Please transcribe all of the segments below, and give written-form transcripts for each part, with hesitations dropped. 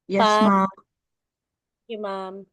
Yes, Pa, ma'am. thank you, ma'am.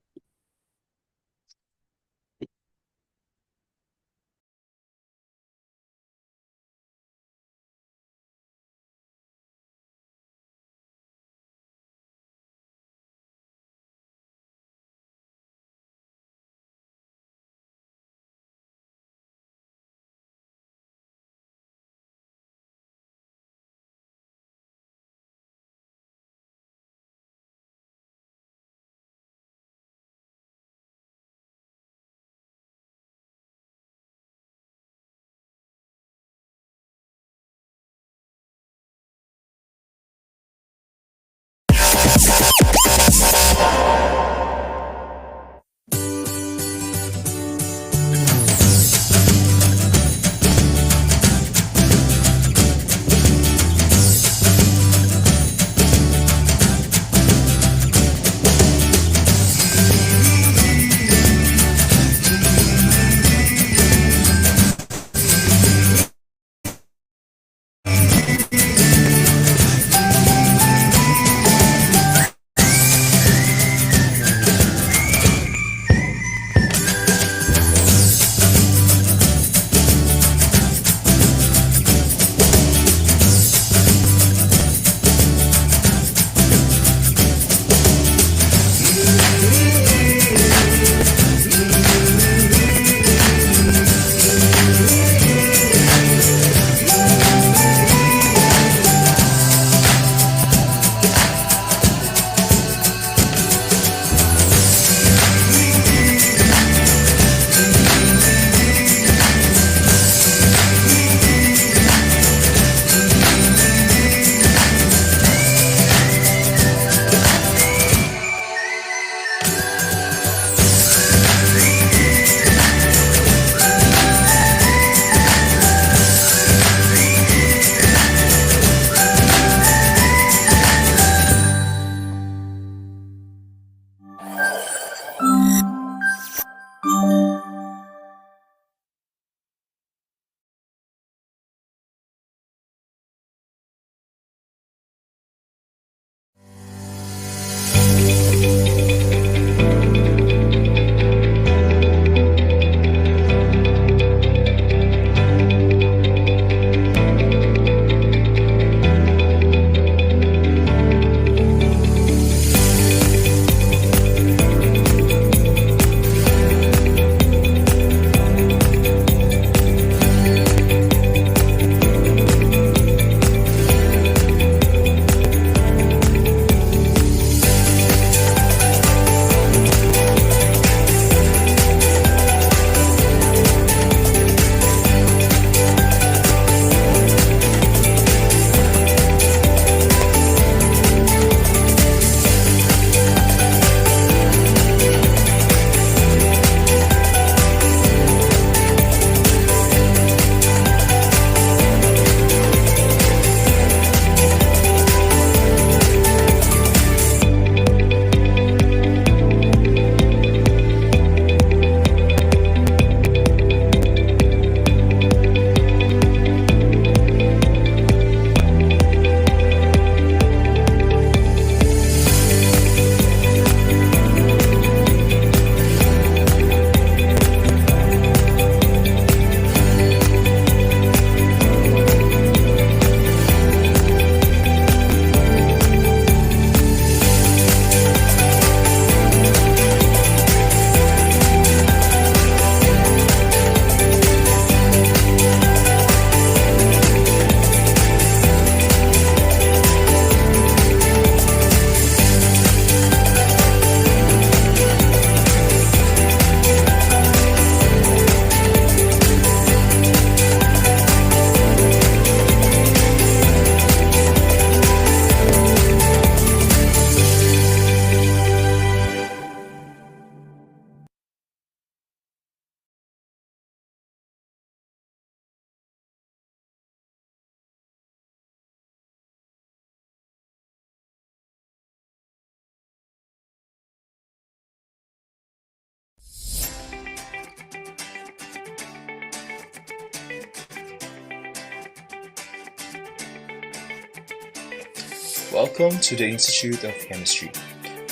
Welcome to the Institute of Chemistry.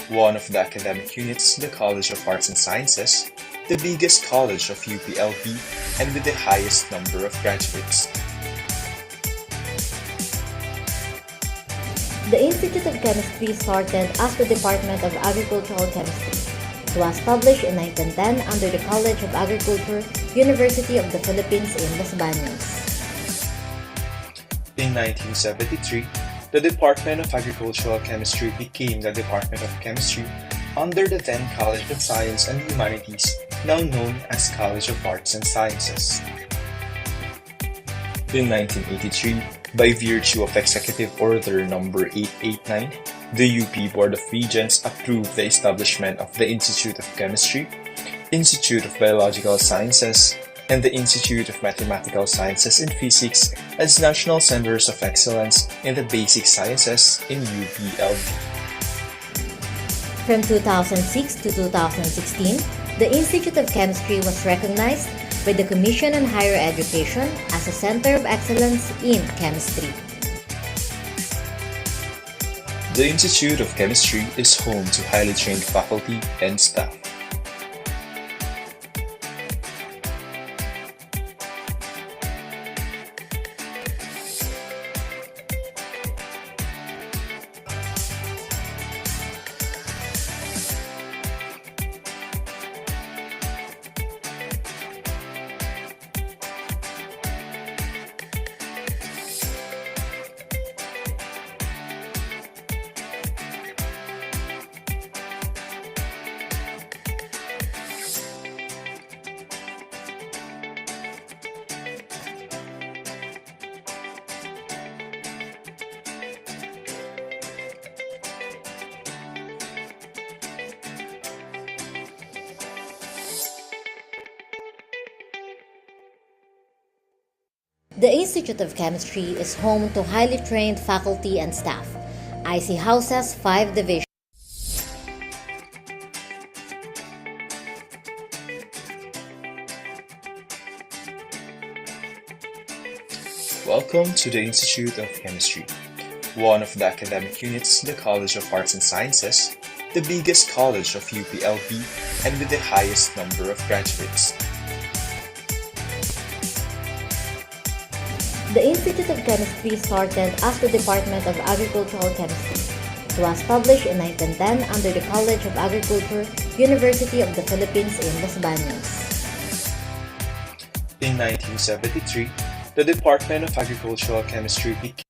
one of the academic units in the College of Arts and Sciences, the biggest college of UPLB, and with the highest number of graduates. The Institute of Chemistry started as the Department of Agricultural Chemistry. It was established in 1910 under the College of Agriculture, University of the Philippines in Los Baños. In 1973, the Department of Agricultural Chemistry became the Department of Chemistry under the then College of Science and Humanities, now known as College of Arts and Sciences. In 1983, by virtue of Executive Order No. 889, the UP Board of Regents approved the establishment of the Institute of Chemistry, Institute of Biological Sciences, and the Institute of Mathematical Sciences and Physics as national centers of excellence in the basic sciences in UPLB. From 2006 to 2016, the Institute of Chemistry was recognized by the Commission on Higher Education as a Center of Excellence in Chemistry. The Institute of Chemistry is home to highly trained faculty and staff. The Institute of Chemistry is home to highly trained faculty and staff. IC houses 5 divisions. Welcome to the Institute of Chemistry, one of the academic units in the College of Arts and Sciences, the biggest college of UPLB, and with the highest number of graduates. The Institute of Chemistry started as the Department of Agricultural Chemistry. It was established in 1910 under the College of Agriculture, University of the Philippines in Los Baños. In 1973, the Department of Agricultural Chemistry became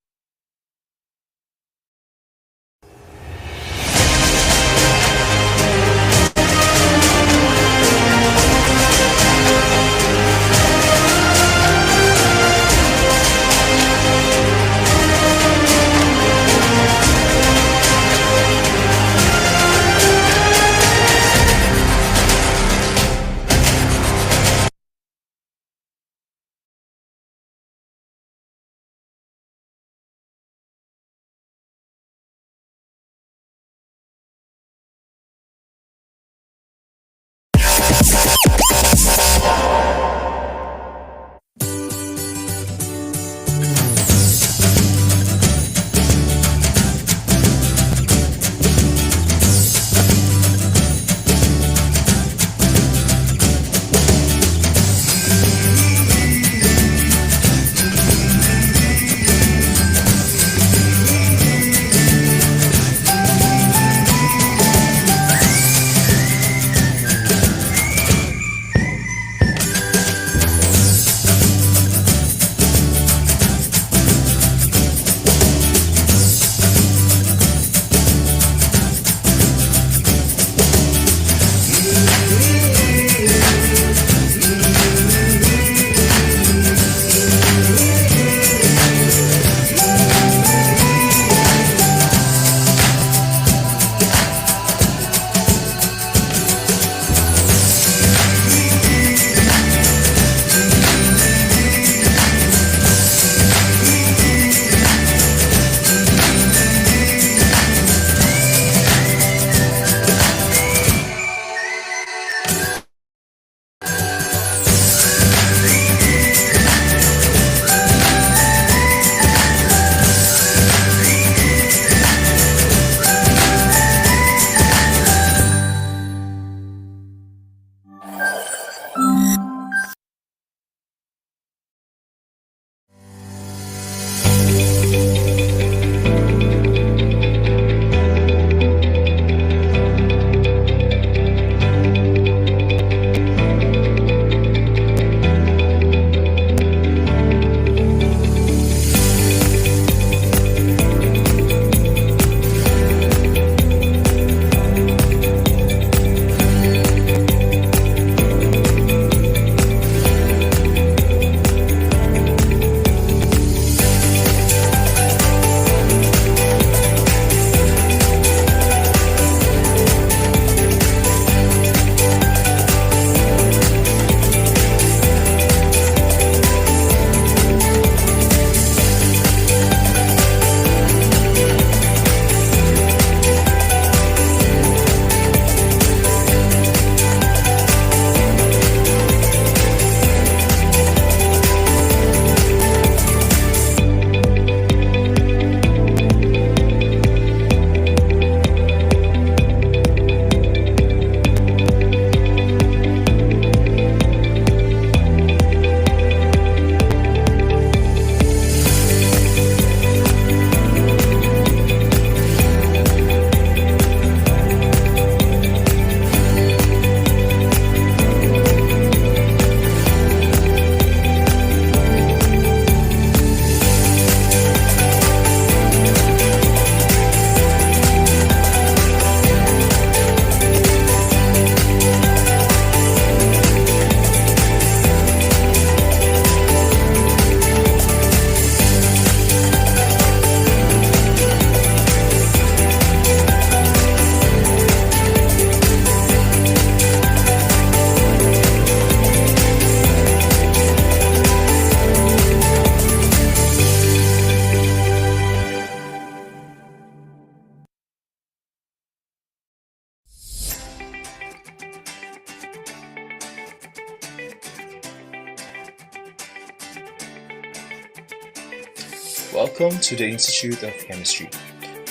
Welcome to the Institute of Chemistry,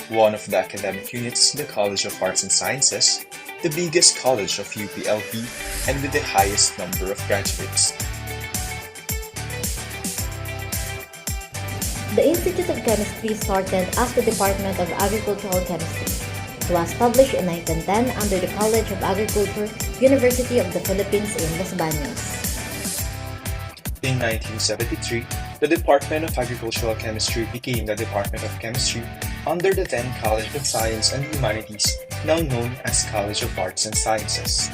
one of the academic units in the College of Arts and Sciences, the biggest college of UPLB, and with the highest number of graduates. The Institute of Chemistry started as the Department of Agricultural Chemistry. It was established in 1910 under the College of Agriculture, University of the Philippines in Los Baños. In 1973, the Department of Agricultural Chemistry became the Department of Chemistry under the then College of Science and Humanities, now known as College of Arts and Sciences.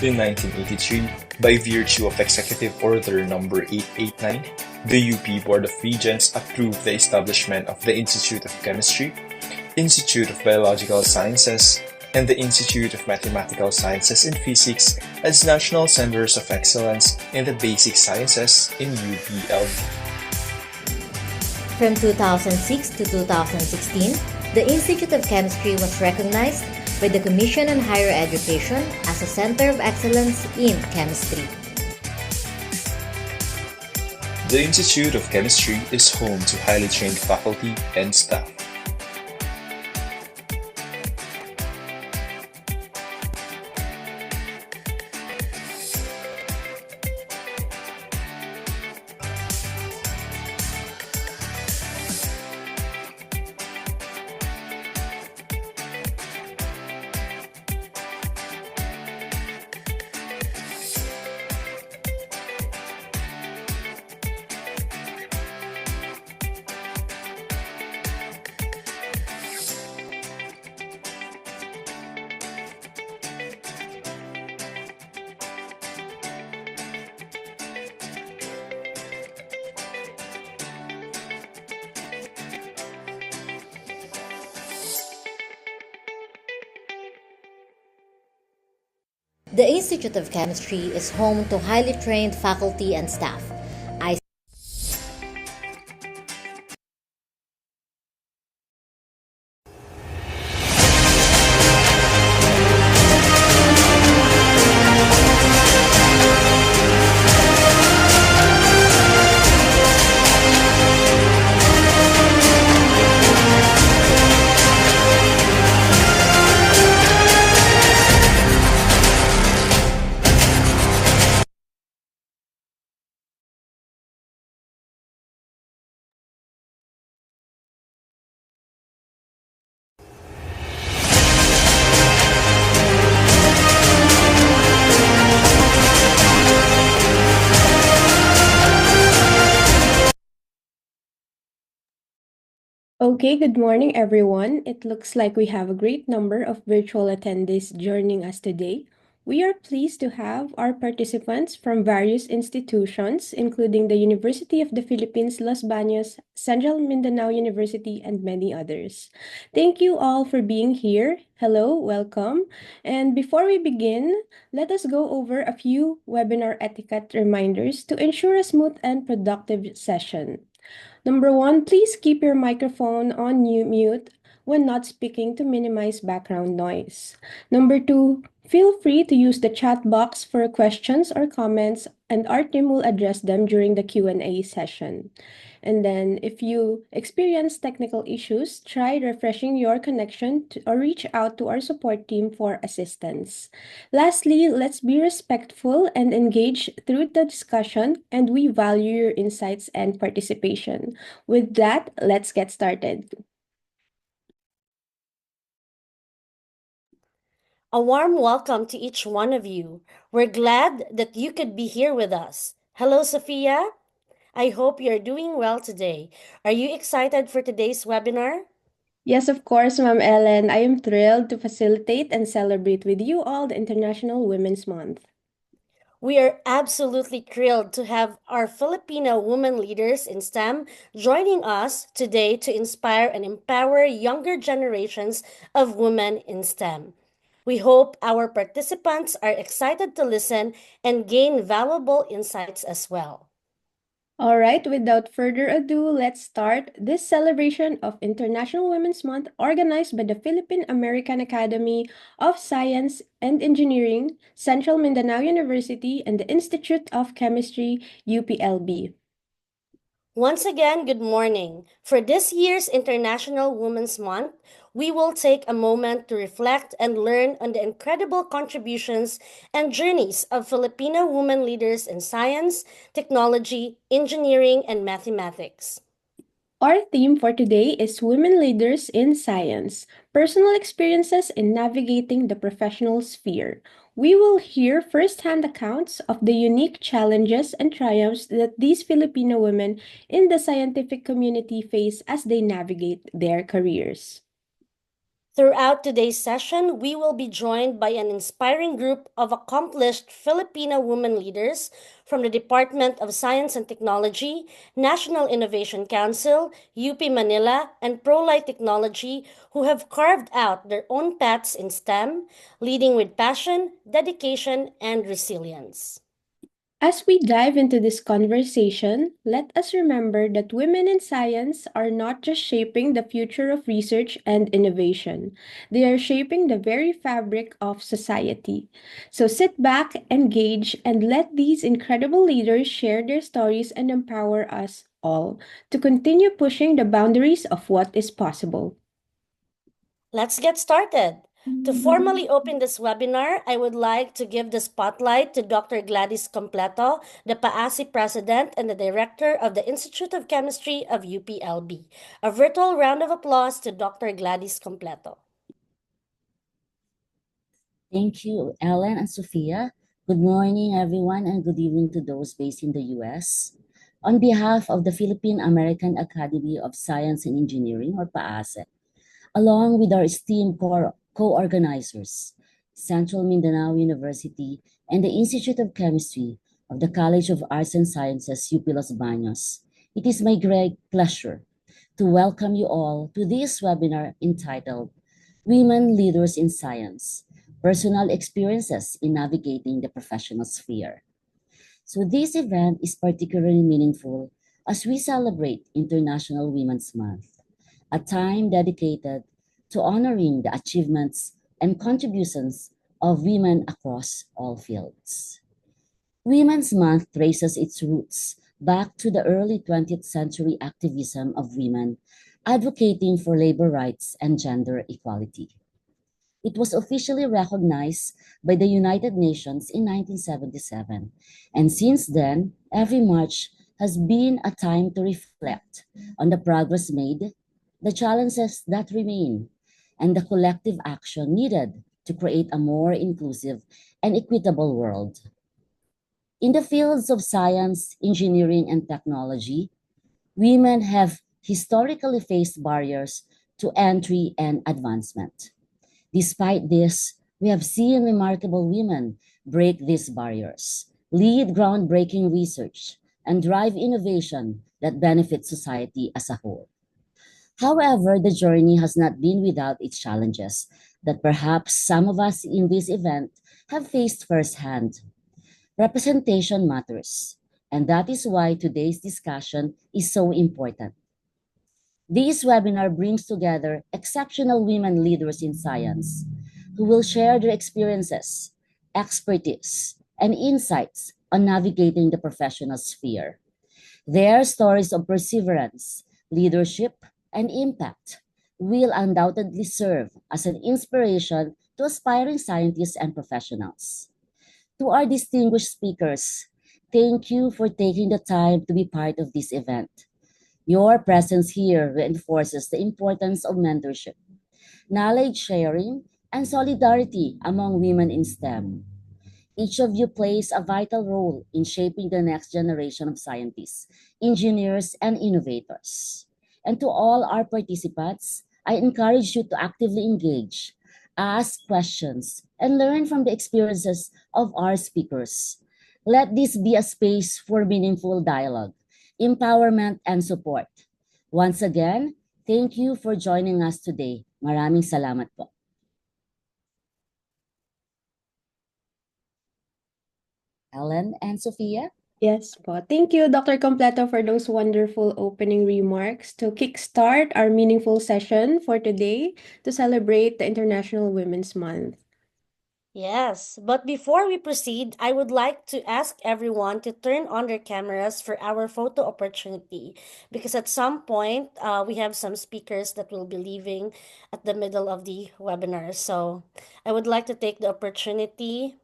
In 1983, by virtue of Executive Order No. 889, the UP Board of Regents approved the establishment of the Institute of Chemistry, Institute of Biological Sciences, and the Institute of Mathematical Sciences and Physics as national centers of excellence in the basic sciences in UPLB. From 2006 to 2016, the Institute of Chemistry was recognized by the Commission on Higher Education as a Center of Excellence in Chemistry. The Institute of Chemistry is home to highly trained faculty and staff. The Institute of Chemistry is home to highly trained faculty and staff. Okay, good morning, everyone. It looks like we have a great number of virtual attendees joining us today. We are pleased to have our participants from various institutions, including the University of the Philippines, Los Baños, Central Mindanao University, and many others. Thank you all for being here. Hello, welcome. And before we begin, let us go over a few webinar etiquette reminders to ensure a smooth and productive session. Number one, please keep your microphone on mute when not speaking to minimize background noise. Number two, feel free to use the chat box for questions or comments, and our team will address them during the Q&A session. And then, if you experience technical issues, try refreshing your connection or reach out to our support team for assistance. Lastly, let's be respectful and engage through the discussion, and we value your insights and participation. With that, let's get started. A warm welcome to each one of you. We're glad that you could be here with us. Hello, Sophia. I hope you're doing well today. Are you excited for today's webinar? Yes, of course, Ma'am Ellen. I am thrilled to facilitate and celebrate with you all the International Women's Month. We are absolutely thrilled to have our Filipino women leaders in STEM joining us today to inspire and empower younger generations of women in STEM. We hope our participants are excited to listen and gain valuable insights as well. All right, without further ado, let's start this celebration of International Women's Month organized by the Philippine American Academy of Science and Engineering, Central Mindanao University, and the Institute of Chemistry, UPLB. Once again, good morning. For this year's International Women's Month, we will take a moment to reflect and learn on the incredible contributions and journeys of Filipino women leaders in science, technology, engineering, and mathematics. Our theme for today is Women Leaders in Science, Personal Experiences in Navigating the Professional Sphere. We will hear firsthand accounts of the unique challenges and triumphs that these Filipino women in the scientific community face as they navigate their careers. Throughout today's session, we will be joined by an inspiring group of accomplished Filipino women leaders from the Department of Science and Technology, National Innovation Council, UP Manila, and ProLite Technology who have carved out their own paths in STEM, leading with passion, dedication, and resilience. As we dive into this conversation, let us remember that women in science are not just shaping the future of research and innovation, they are shaping the very fabric of society. So sit back, engage, and let these incredible leaders share their stories and empower us all to continue pushing the boundaries of what is possible. Let's get started. To formally open this webinar, I would like to give the spotlight to Dr. Gladys Completo, the PAASE President and the Director of the Institute of Chemistry of UPLB. A virtual round of applause to Dr. Gladys Completo. Thank you, Ellen and Sophia. Good morning, everyone, and good evening to those based in the U.S. On behalf of the Philippine American Academy of Science and Engineering, or PAASE, along with our esteemed co-organizers, Central Mindanao University and the Institute of Chemistry of the College of Arts and Sciences, UP Los Baños, it is my great pleasure to welcome you all to this webinar entitled Women Leaders in Science, Personal Experiences in Navigating the Professional Sphere. So this event is particularly meaningful as we celebrate International Women's Month, a time dedicated to honoring the achievements and contributions of women across all fields. Women's Month traces its roots back to the early 20th century activism of women advocating for labor rights and gender equality. It was officially recognized by the United Nations in 1977, and since then, every March has been a time to reflect on the progress made, the challenges that remain, and the collective action needed to create a more inclusive and equitable world. In the fields of science, engineering, and technology, women have historically faced barriers to entry and advancement. Despite this, we have seen remarkable women break these barriers, lead groundbreaking research, and drive innovation that benefits society as a whole. However, the journey has not been without its challenges that perhaps some of us in this event have faced firsthand. Representation matters, and that is why today's discussion is so important. This webinar brings together exceptional women leaders in science who will share their experiences, expertise, and insights on navigating the professional sphere. Their stories of perseverance, leadership, and impact will undoubtedly serve as an inspiration to aspiring scientists and professionals. To our distinguished speakers, thank you for taking the time to be part of this event. Your presence here reinforces the importance of mentorship, knowledge sharing, and solidarity among women in STEM. Each of you plays a vital role in shaping the next generation of scientists, engineers, and innovators. And to all our participants, I encourage you to actively engage, ask questions, and learn from the experiences of our speakers. Let this be a space for meaningful dialogue, empowerment, and support. Once again, thank you for joining us today. Maraming salamat po. Ellen and Sophia? Yes po. Thank you, Dr. Completo, for those wonderful opening remarks to kickstart our meaningful session for today to celebrate the International Women's Month. Yes, but before we proceed, I would like to ask everyone to turn on their cameras for our photo opportunity because at some point we have some speakers that will be leaving at the middle of the webinar. So I would like to take the opportunity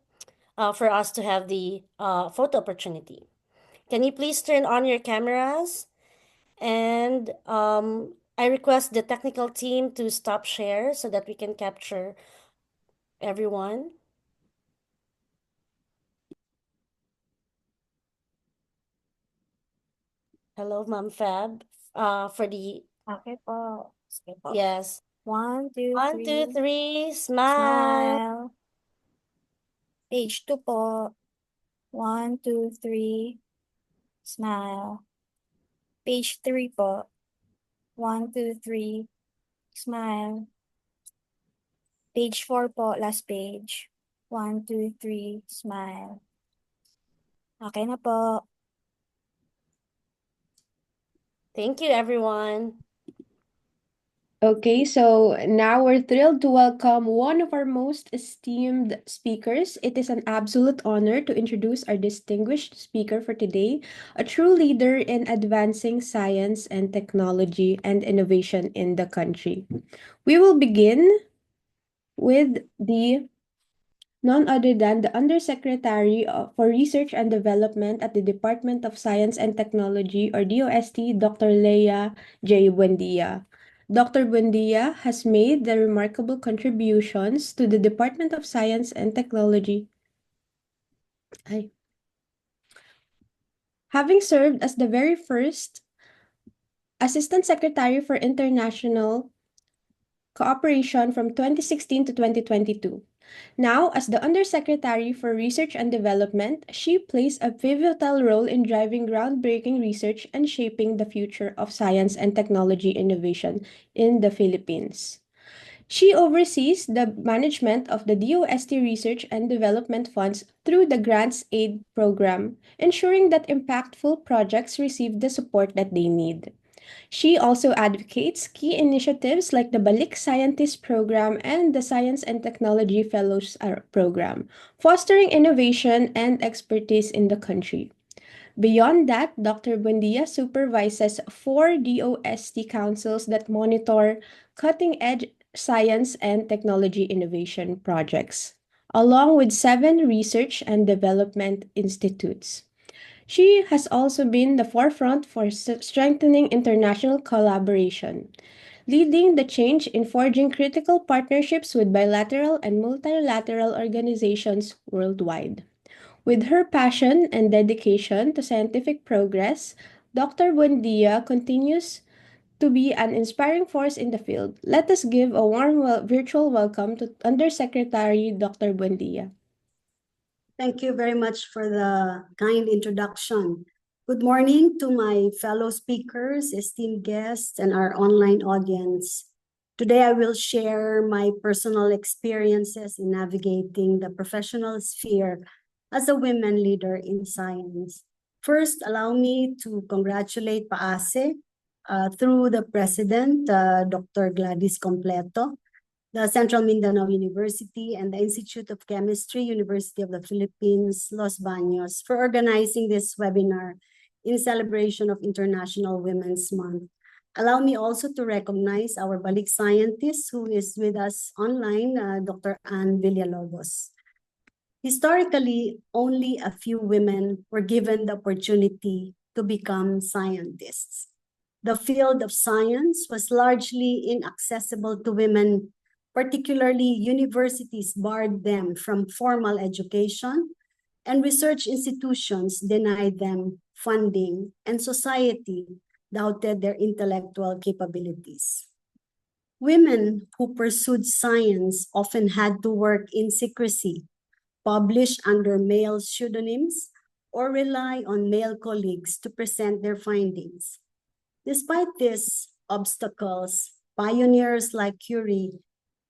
for us to have the photo opportunity. Can you please turn on your cameras? And I request the technical team to stop share so that we can capture everyone. Hello, Ma'am Fab. For the Okay po. Sige po. yes. 1, 2, 1, 2, 3. 3, smile. Smile. Page 2 po. 1, 2, 3. Smile. Page 3 po. 1, 2, 3. Smile. Page 4 po, last page. 1, 2, 3. Smile. Okay na po. Thank you, everyone. Okay, so now we're thrilled to welcome one of our most esteemed speakers. It is an absolute honor to introduce our distinguished speaker for today, a true leader in advancing science and technology and innovation in the country. We will begin with the none other than the Undersecretary for Research and Development at the Department of Science and Technology, or DOST, Dr. Leah J. Buendia. Dr. Buendia has made the remarkable contributions to the Department of Science and Technology. Having served as the very first Assistant Secretary for International Cooperation from 2016 to 2022. Now, as the Undersecretary for Research and Development, she plays a pivotal role in driving groundbreaking research and shaping the future of science and technology innovation in the Philippines. She oversees the management of the DOST Research and Development Funds through the Grants Aid Program, ensuring that impactful projects receive the support that they need. She also advocates key initiatives like the Balik Scientist Program and the Science and Technology Fellows Program, fostering innovation and expertise in the country. Beyond that, Dr. Buendia supervises 4 DOST councils that monitor cutting-edge science and technology innovation projects, along with 7 research and development institutes. She has also been the forefront for strengthening international collaboration, leading the change in forging critical partnerships with bilateral and multilateral organizations worldwide. With her passion and dedication to scientific progress, Dr. Buendia continues to be an inspiring force in the field. Let us give a warm virtual welcome to Undersecretary Dr. Buendia. Thank you very much for the kind introduction. Good morning to my fellow speakers, esteemed guests, and our online audience. Today, I will share my personal experiences in navigating the professional sphere as a women leader in science. First, allow me to congratulate PAASE through the president, Dr. Gladys Completo, the Central Mindanao University, and the Institute of Chemistry, University of the Philippines, Los Baños, for organizing this webinar in celebration of International Women's Month. Allow me also to recognize our Balik scientist who is with us online, Dr. Ann Villalobos. Historically, only a few women were given the opportunity to become scientists. The field of science was largely inaccessible to women. Particularly, universities barred them from formal education, and research institutions denied them funding, and society doubted their intellectual capabilities. Women who pursued science often had to work in secrecy, publish under male pseudonyms, or rely on male colleagues to present their findings. Despite these obstacles, pioneers like Curie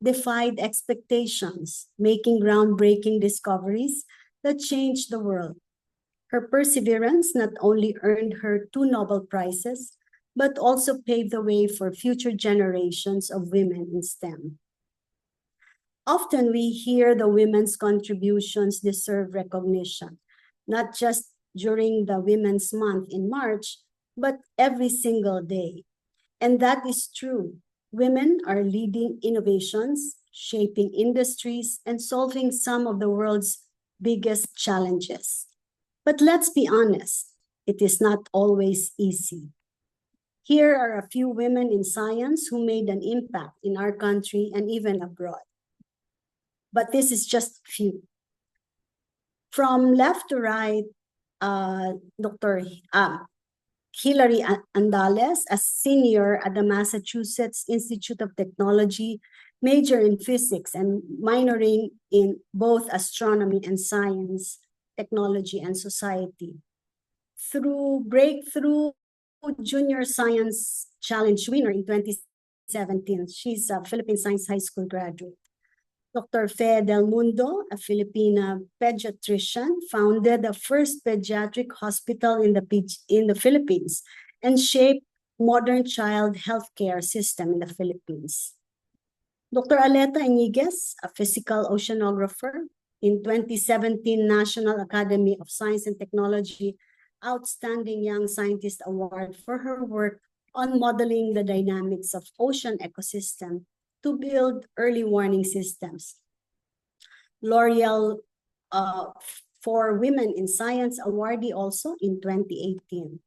defied expectations, making groundbreaking discoveries that changed the world. Her perseverance not only earned her 2 Nobel Prizes, but also paved the way for future generations of women in STEM. Often we hear the women's contributions deserve recognition, not just during the Women's Month in March, but every single day. And that is true. Women are leading innovations, shaping industries, and solving some of the world's biggest challenges. But let's be honest, it is not always easy. Here are a few women in science who made an impact in our country and even abroad. But this is just a few. From left to right, Dr. Hilary Andales, a senior at the Massachusetts Institute of Technology, major in physics and minoring in both astronomy and science, technology and society. Through Breakthrough Junior Science Challenge winner in 2017, she's a Philippine Science High School graduate. Dr. Fe Del Mundo, a Filipina pediatrician, founded the first pediatric hospital in the Philippines and shaped modern child healthcare system in the Philippines. Dr. Aleta Iniguez, a physical oceanographer, in 2017 National Academy of Science and Technology Outstanding Young Scientist Award for her work on modeling the dynamics of ocean ecosystem to build early warning systems. L'Oreal for Women in Science awardee also in 2018.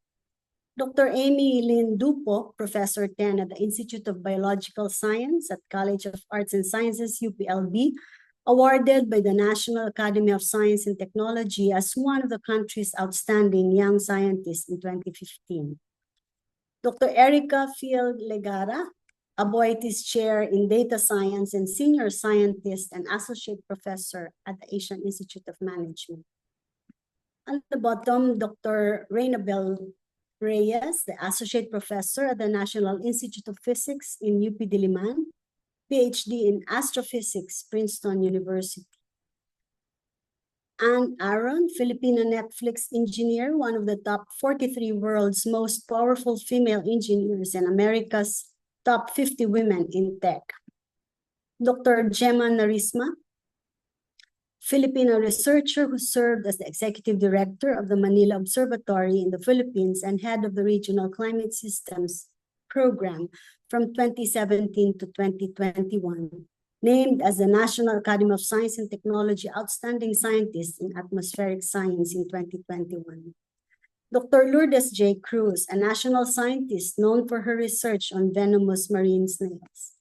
Dr. Amy Lynn Dupo, Professor 10 at the Institute of Biological Science at College of Arts and Sciences, UPLB, awarded by the National Academy of Science and Technology as one of the country's outstanding young scientists in 2015. Dr. Erica Field Legara, a Boetis Chair in Data Science and Senior Scientist and Associate Professor at the Asian Institute of Management. On the bottom, Dr. Reynabel Reyes, the Associate Professor at the National Institute of Physics in UP Diliman, PhD in Astrophysics, Princeton University. Anne Aaron, Filipino Netflix engineer, one of the top 43 world's most powerful female engineers and America's top 50 women in tech. Dr. Gemma Narisma, Filipino researcher who served as the executive director of the Manila Observatory in the Philippines and head of the Regional Climate Systems Program from 2017 to 2021, named as the National Academy of Science and Technology Outstanding Scientist in Atmospheric Science in 2021. Dr. Lourdes J. Cruz, a national scientist known for her research on venomous marine snails.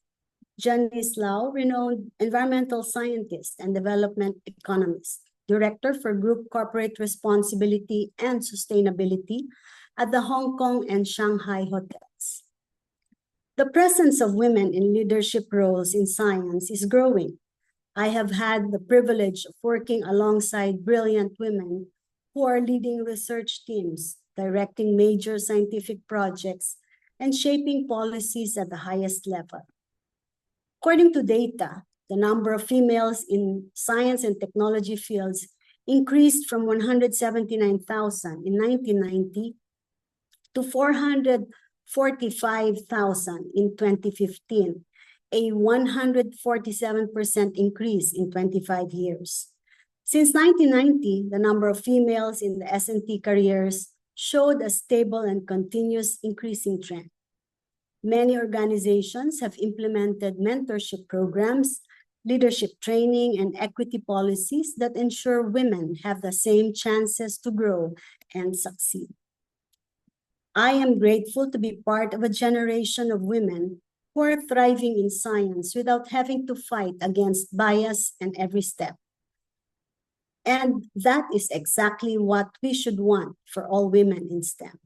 Janice Lau, renowned environmental scientist and development economist, director for Group Corporate Responsibility and Sustainability at the Hong Kong and Shanghai hotels. The presence of women in leadership roles in science is growing. I have had the privilege of working alongside brilliant women who are leading research teams, directing major scientific projects, and shaping policies at the highest level. According to data, the number of females in science and technology fields increased from 179,000 in 1990 to 445,000 in 2015, a 147% increase in 25 years. Since 1990, the number of females in the S&T careers showed a stable and continuous increasing trend. Many organizations have implemented mentorship programs, leadership training, and equity policies that ensure women have the same chances to grow and succeed. I am grateful to be part of a generation of women who are thriving in science without having to fight against bias in every step. And that is exactly what we should want for all women in STEM.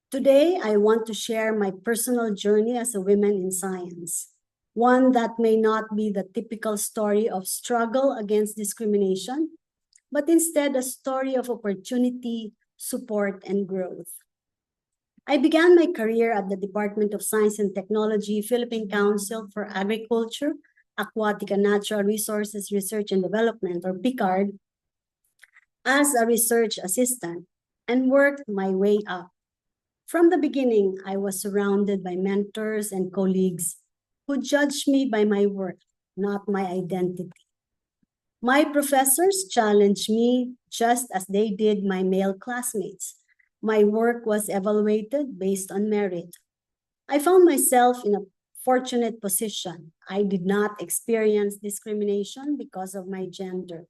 Today, I want to share my personal journey as a woman in science, one that may not be the typical story of struggle against discrimination, but instead a story of opportunity, support, and growth. I began my career at the Department of Science and Technology, Philippine Council for Agriculture, Aquatic and Natural Resources Research and Development, or PICARD, as a research assistant and worked my way up. From the beginning, I was surrounded by mentors and colleagues who judged me by my work, not my identity. My professors challenged me just as they did my male classmates. My work was evaluated based on merit. I found myself in a fortunate position. I did not experience discrimination because of my gender.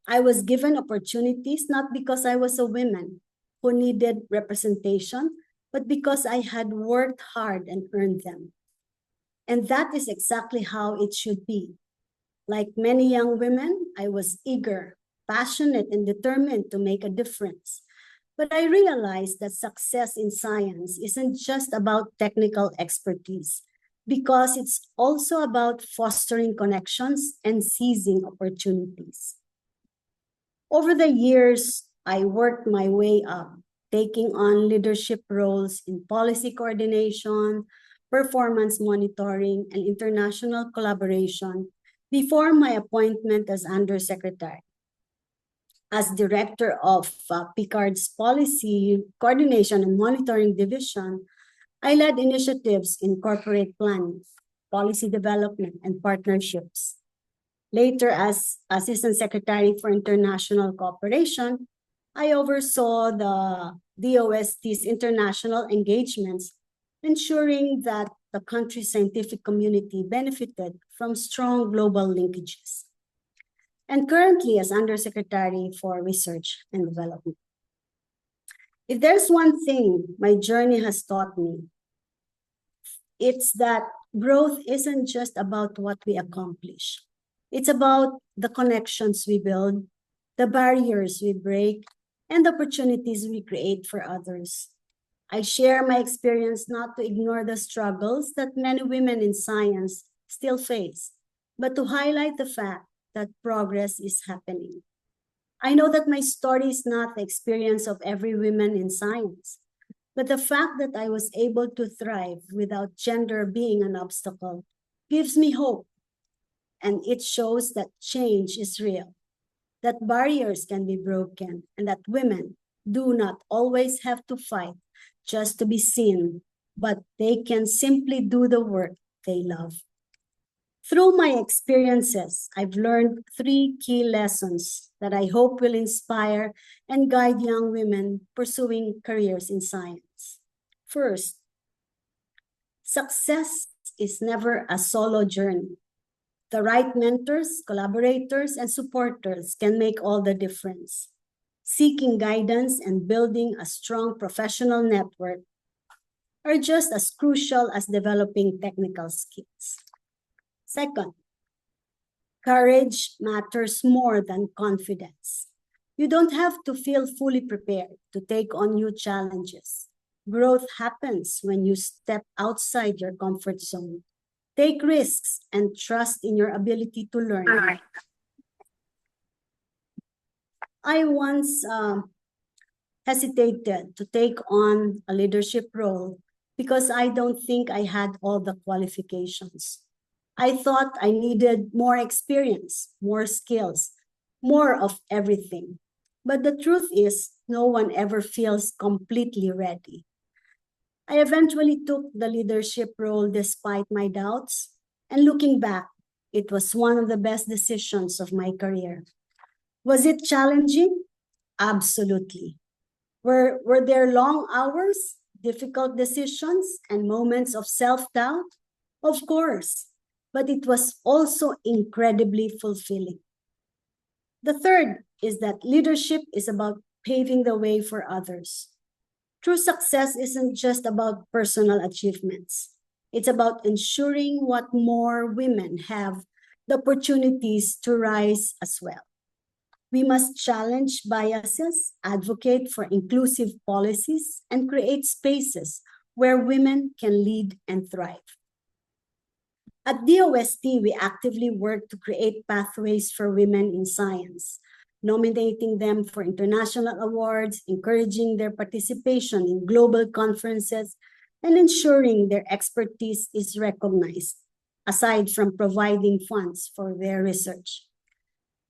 I was given opportunities not because I was a woman who needed representation, but because I had worked hard and earned them. And that is exactly how it should be. Like many young women, I was eager, passionate, and determined to make a difference. But I realized that success in science isn't just about technical expertise, because it's also about fostering connections and seizing opportunities. Over the years, I worked my way up, taking on leadership roles in policy coordination, performance monitoring, and international collaboration before my appointment as Undersecretary. As director of PCARD's Policy Coordination and Monitoring Division, I led initiatives in corporate planning, policy development, and partnerships. Later, as Assistant Secretary for International Cooperation, I oversaw the DOST's international engagements, ensuring that the country's scientific community benefited from strong global linkages. And currently as Undersecretary for Research and Development. If there's one thing my journey has taught me, it's that growth isn't just about what we accomplish. It's about the connections we build, the barriers we break, and the opportunities we create for others. I share my experience not to ignore the struggles that many women in science still face, but to highlight the fact that progress is happening. I know that my story is not the experience of every woman in science, but the fact that I was able to thrive without gender being an obstacle gives me hope. And it shows that change is real, that barriers can be broken, and that women do not always have to fight just to be seen, but they can simply do the work they love. Through my experiences, I've learned 3 key lessons that I hope will inspire and guide young women pursuing careers in science. First, success is never a solo journey. The right mentors, collaborators, and supporters can make all the difference. Seeking guidance and building a strong professional network are just as crucial as developing technical skills. Second, courage matters more than confidence. You don't have to feel fully prepared to take on new challenges. Growth happens when you step outside your comfort zone. Take risks and trust in your ability to learn. I once hesitated to take on a leadership role because I don't think I had all the qualifications. I thought I needed more experience, more skills, more of everything. But the truth is, no one ever feels completely ready. I eventually took the leadership role despite my doubts, and looking back, it was one of the best decisions of my career. Was it challenging? Absolutely. Were there long hours, difficult decisions, and moments of self-doubt? Of course, but it was also incredibly fulfilling. The third is that leadership is about paving the way for others. True success isn't just about personal achievements. It's about ensuring what more women have the opportunities to rise as well. We must challenge biases, advocate for inclusive policies, and create spaces where women can lead and thrive. At DOST, we actively work to create pathways for women in science, nominating them for international awards, encouraging their participation in global conferences, and ensuring their expertise is recognized, aside from providing funds for their research.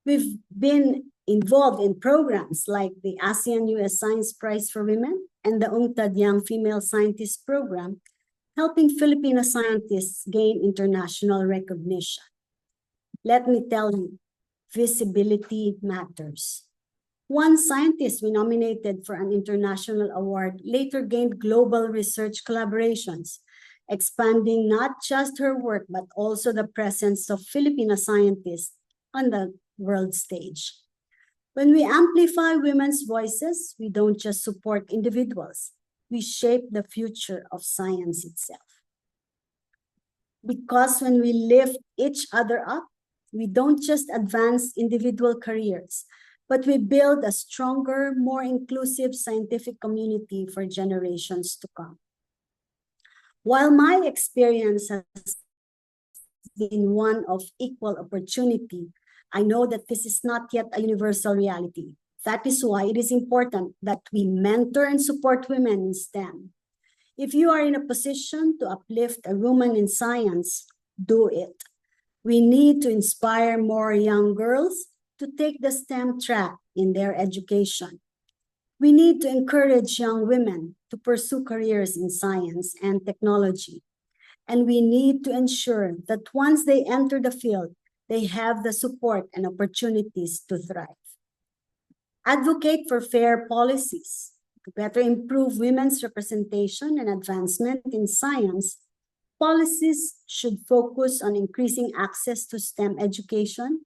We've been involved in programs like the ASEAN US Science Prize for Women and the UNCTAD Young Female Scientist Program, helping Filipino scientists gain international recognition. Let me tell you, visibility matters. One scientist we nominated for an international award later gained global research collaborations, expanding not just her work, but also the presence of Filipino scientists on the world stage. When we amplify women's voices, we don't just support individuals, we shape the future of science itself. Because when we lift each other up, we don't just advance individual careers, but we build a stronger, more inclusive scientific community for generations to come. While my experience has been one of equal opportunity, I know that this is not yet a universal reality. That is why it is important that we mentor and support women in STEM. If you are in a position to uplift a woman in science, do it. We need to inspire more young girls to take the STEM track in their education. We need to encourage young women to pursue careers in science and technology. And we need to ensure that once they enter the field, they have the support and opportunities to thrive. Advocate for fair policies to better improve women's representation and advancement in science. Policies should focus on increasing access to STEM education,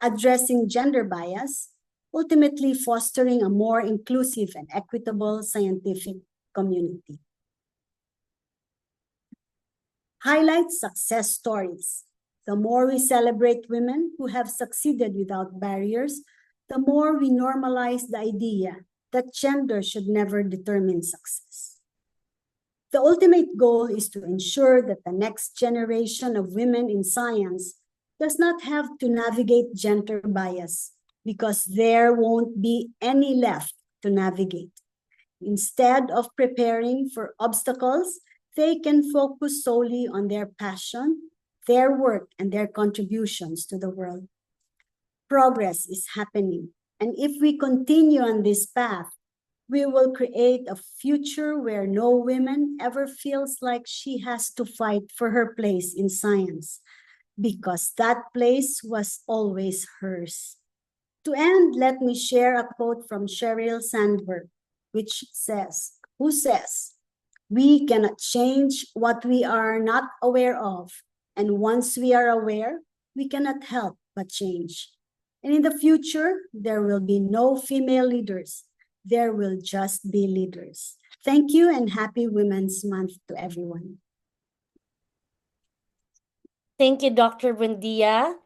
addressing gender bias, ultimately fostering a more inclusive and equitable scientific community. Highlight success stories. The more we celebrate women who have succeeded without barriers, the more we normalize the idea that gender should never determine success. The ultimate goal is to ensure that the next generation of women in science does not have to navigate gender bias because there won't be any left to navigate. Instead of preparing for obstacles, they can focus solely on their passion, their work, and their contributions to the world. Progress is happening, and if we continue on this path, we will create a future where no woman ever feels like she has to fight for her place in science, because that place was always hers. To end, let me share a quote from Sheryl Sandberg, who says, "We cannot change what we are not aware of, and once we are aware, we cannot help but change. And in the future, there will be no female leaders. There will just be leaders." Thank you and happy Women's Month to everyone. Thank you, Dr. Buendia.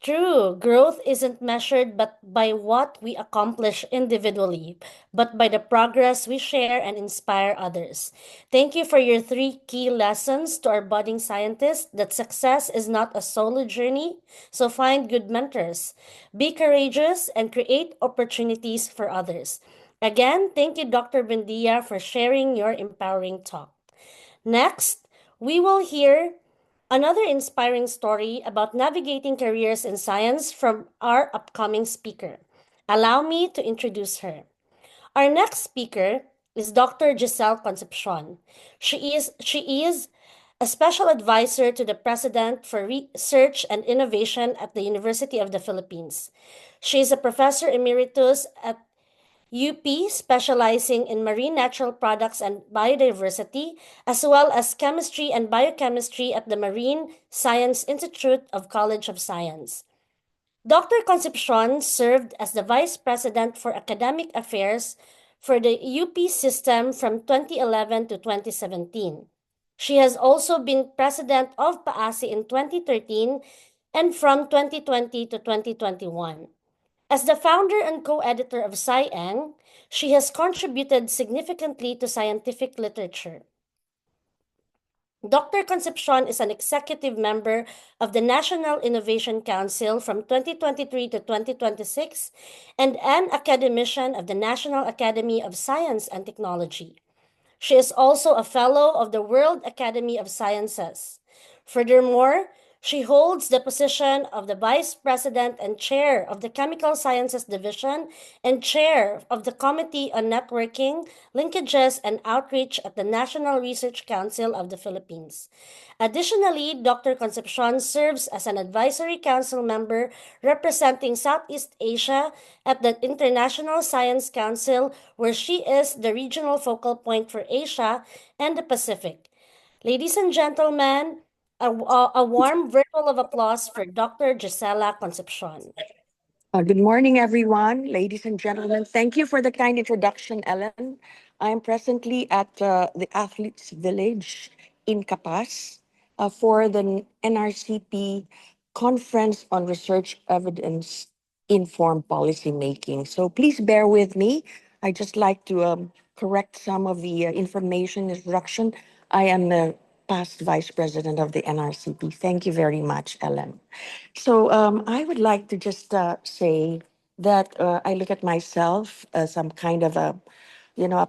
True, growth isn't measured but by what we accomplish individually, but by the progress we share and inspire others. Thank you for your 3 key lessons to our budding scientists that success is not a solo journey, so find good mentors. Be courageous and create opportunities for others. Again, thank you, Dr. Buendia, for sharing your empowering talk. Next, we will hear another inspiring story about navigating careers in science from our upcoming speaker. Allow me to introduce her. Our next speaker is Dr. Gisela Concepcion. She is a special advisor to the President for Research and Innovation at the University of the Philippines. She is a professor emeritus at UP, specializing in marine natural products and biodiversity, as well as chemistry and biochemistry at the Marine Science Institute of College of Science. Dr. Concepcion served as the Vice President for Academic Affairs for the UP system from 2011 to 2017. She has also been President of PAASE in 2013 and from 2020 to 2021. As the founder and co-editor of Engr, she has contributed significantly to scientific literature. Dr. Concepcion is an executive member of the National Innovation Council from 2023 to 2026 and an academician of the National Academy of Science and Technology. She is also a fellow of the World Academy of Sciences. Furthermore, She holds the position of the Vice President and Chair of the Chemical Sciences Division and Chair of the Committee on Networking, Linkages, and Outreach at the National Research Council of the Philippines. Additionally, Dr. Concepcion serves as an advisory council member representing Southeast Asia at the International Science Council, where she is the regional focal point for Asia and the Pacific. Ladies and gentlemen, a warm virtual of applause for Dr. Gisela Concepcion. Good morning, everyone, ladies and gentlemen. Thank you for the kind introduction, Ellen. I am presently at the Athletes Village in Capas for the NRCP Conference on Research Evidence Informed Policy Making. So please bear with me. I just like to correct some of the information introduction. I am the past vice president of the NRCP. Thank you very much, Ellen. So I would like to just say that I look at myself as some kind of a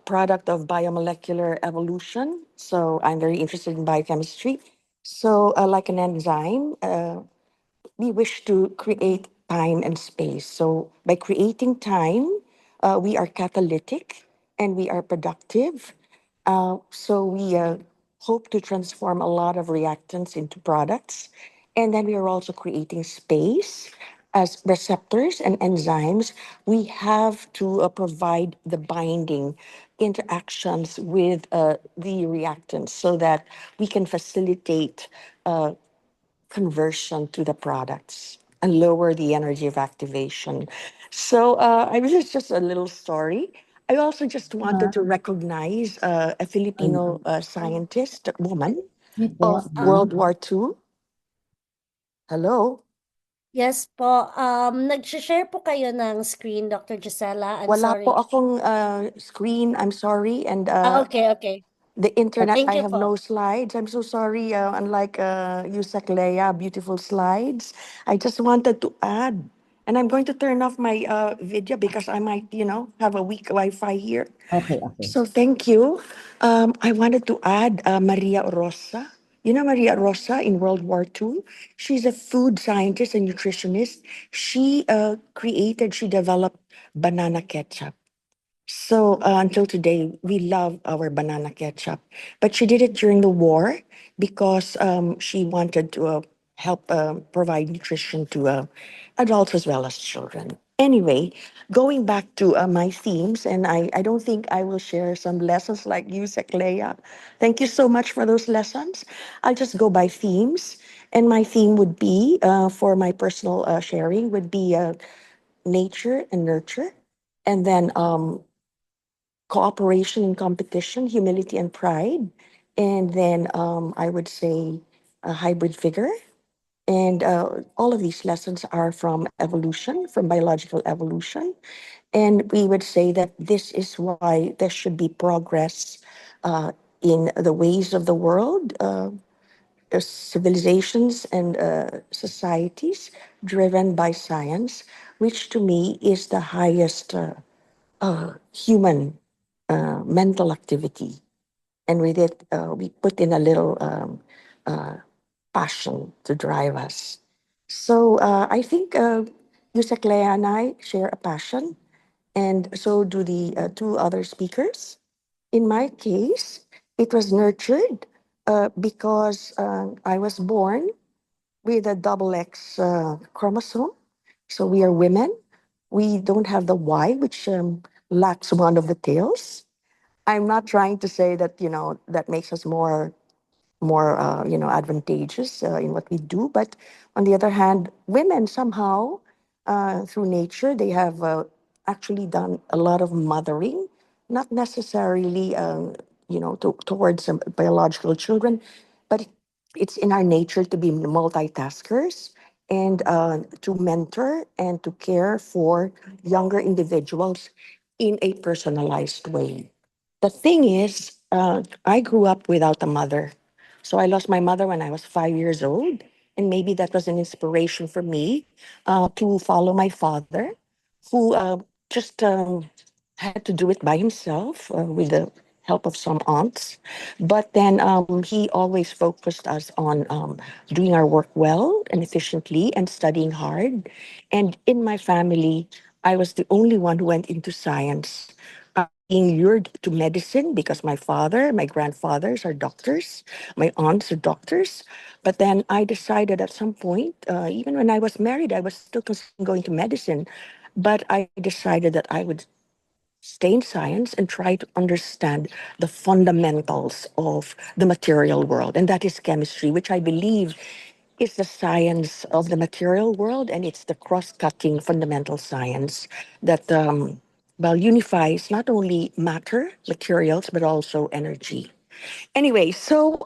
product of biomolecular evolution. So I'm very interested in biochemistry. So like an enzyme, we wish to create time and space. So by creating time, we are catalytic and we are productive. So we hope to transform a lot of reactants into products. And then we are also creating space. As receptors and enzymes, we have to provide the binding interactions with the reactants so that we can facilitate conversion to the products and lower the energy of activation. So I was just a little story. I also just wanted to recognize a Filipino scientist, woman Sige po, of ma'am. World War II. Hello? Yes po, nag-share po kayo ng screen, Dr. Gisela. I'm Wala po sorry. akong screen. I'm sorry. And Okay, okay. the internet, Thank I you have po. no slides. I'm so sorry. Unlike you, Leah, beautiful slides. I just wanted to add, and I'm going to turn off my video because I might, have a weak Wi-Fi here. Okay, okay. So thank you. I wanted to add Maria Rosa. You know Maria Rosa in World War II? She's a food scientist and nutritionist. She developed banana ketchup. So until today, we love our banana ketchup. But she did it during the war because she wanted to help provide nutrition to adults as well as children. Anyway, going back to my themes, and I don't think I will share some lessons like you, Leah. Thank you so much for those lessons. I'll just go by themes. And my theme would be, for my personal sharing, would be nature and nurture. And then cooperation and competition, humility and pride. And then I would say a hybrid figure. And all of these lessons are from evolution, from biological evolution. And we would say that this is why there should be progress in the ways of the world, civilizations and societies driven by science, which to me is the highest human mental activity. And with it, we put in a little passion to drive us. So I think Yusek Lea and I share a passion, and so do the two other speakers. In my case, it was nurtured because I was born with a double X chromosome. So we are women. We don't have the Y, which lacks one of the tails. I'm not trying to say that, that makes us more advantageous in what we do. But on the other hand, women somehow, through nature, they have actually done a lot of mothering, not necessarily, towards biological children, but it's in our nature to be multitaskers and to mentor and to care for younger individuals in a personalized way. The thing is, I grew up without a mother. So I lost my mother when I was 5 years old. And maybe that was an inspiration for me to follow my father, who just had to do it by himself with the help of some aunts. But then he always focused us on doing our work well and efficiently and studying hard. And in my family, I was the only one who went into science. Being lured to medicine because my father, my grandfathers are doctors, my aunts are doctors. But then I decided at some point, even when I was married, I was still considering going to medicine. But I decided that I would stay in science and try to understand the fundamentals of the material world. And that is chemistry, which I believe is the science of the material world. And it's the cross cutting fundamental science that, well, unifies not only matter, materials, but also energy. Anyway, so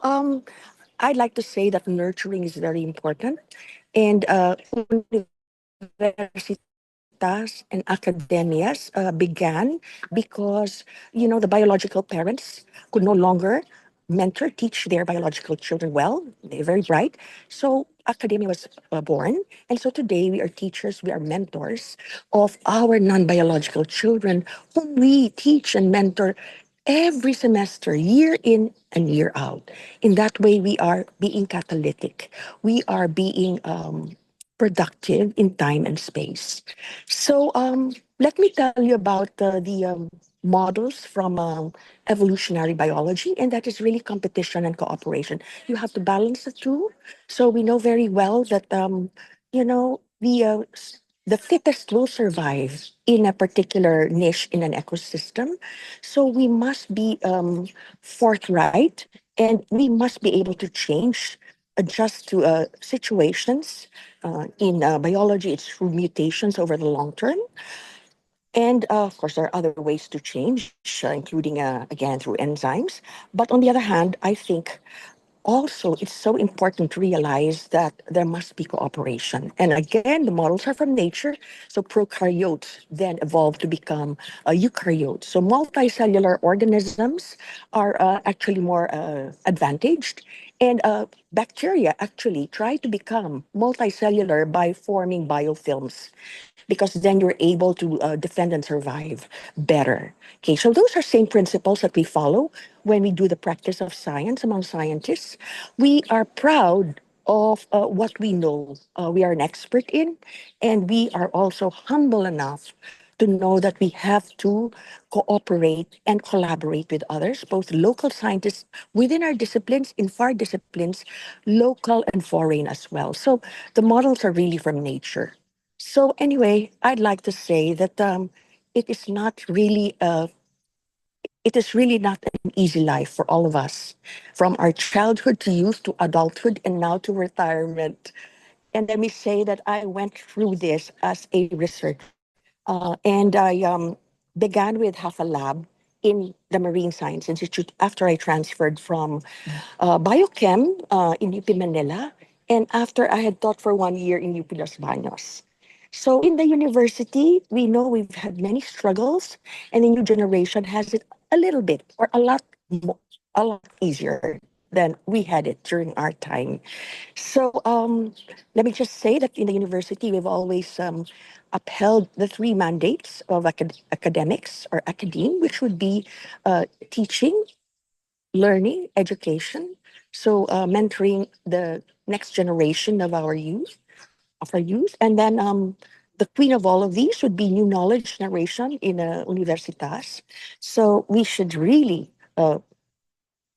I'd like to say that nurturing is very important. And universitas and academias began because, the biological parents could no longer mentor, teach their biological children well. They're very bright. So academia was born. And so today we are teachers, we are mentors of our non-biological children whom we teach and mentor every semester, year in and year out. In that way, we are being catalytic. We are being productive in time and space. So let me tell you about the models from evolutionary biology, and that is really competition and cooperation. You have to balance the two. So we know very well that the fittest will survive in a particular niche in an ecosystem. So we must be forthright, and we must be able to change, adjust to situations. In biology, it's through mutations over the long term. And of course, there are other ways to change, including, again, through enzymes. But on the other hand, I think also it's so important to realize that there must be cooperation. And again, the models are from nature. So prokaryotes then evolved to become eukaryotes. So multicellular organisms are actually more advantaged. And bacteria actually try to become multicellular by forming biofilms, because then you're able to defend and survive better. Okay, so those are same principles that we follow when we do the practice of science among scientists. We are proud of what we know we are an expert in, and we are also humble enough to know that we have to cooperate and collaborate with others, both local scientists within our disciplines, in far disciplines, local and foreign as well. So the models are really from nature. So anyway, I'd like to say that it is not really it is really not an easy life for all of us, from our childhood to youth to adulthood and now to retirement. And let me say that I went through this as a researcher. And I began with half a lab in the Marine Science Institute after I transferred from Biochem in UP Manila, and after I had taught for 1 year in UP Los Baños. So in the university, we know we've had many struggles, and the new generation has it a little bit or a lot easier than we had it during our time. So let me just say that in the university, we've always upheld the three mandates of academics or academe, which would be teaching, learning, education. So mentoring the next generation of our youth, and then the queen of all of these would be new knowledge generation in universitas. So we should really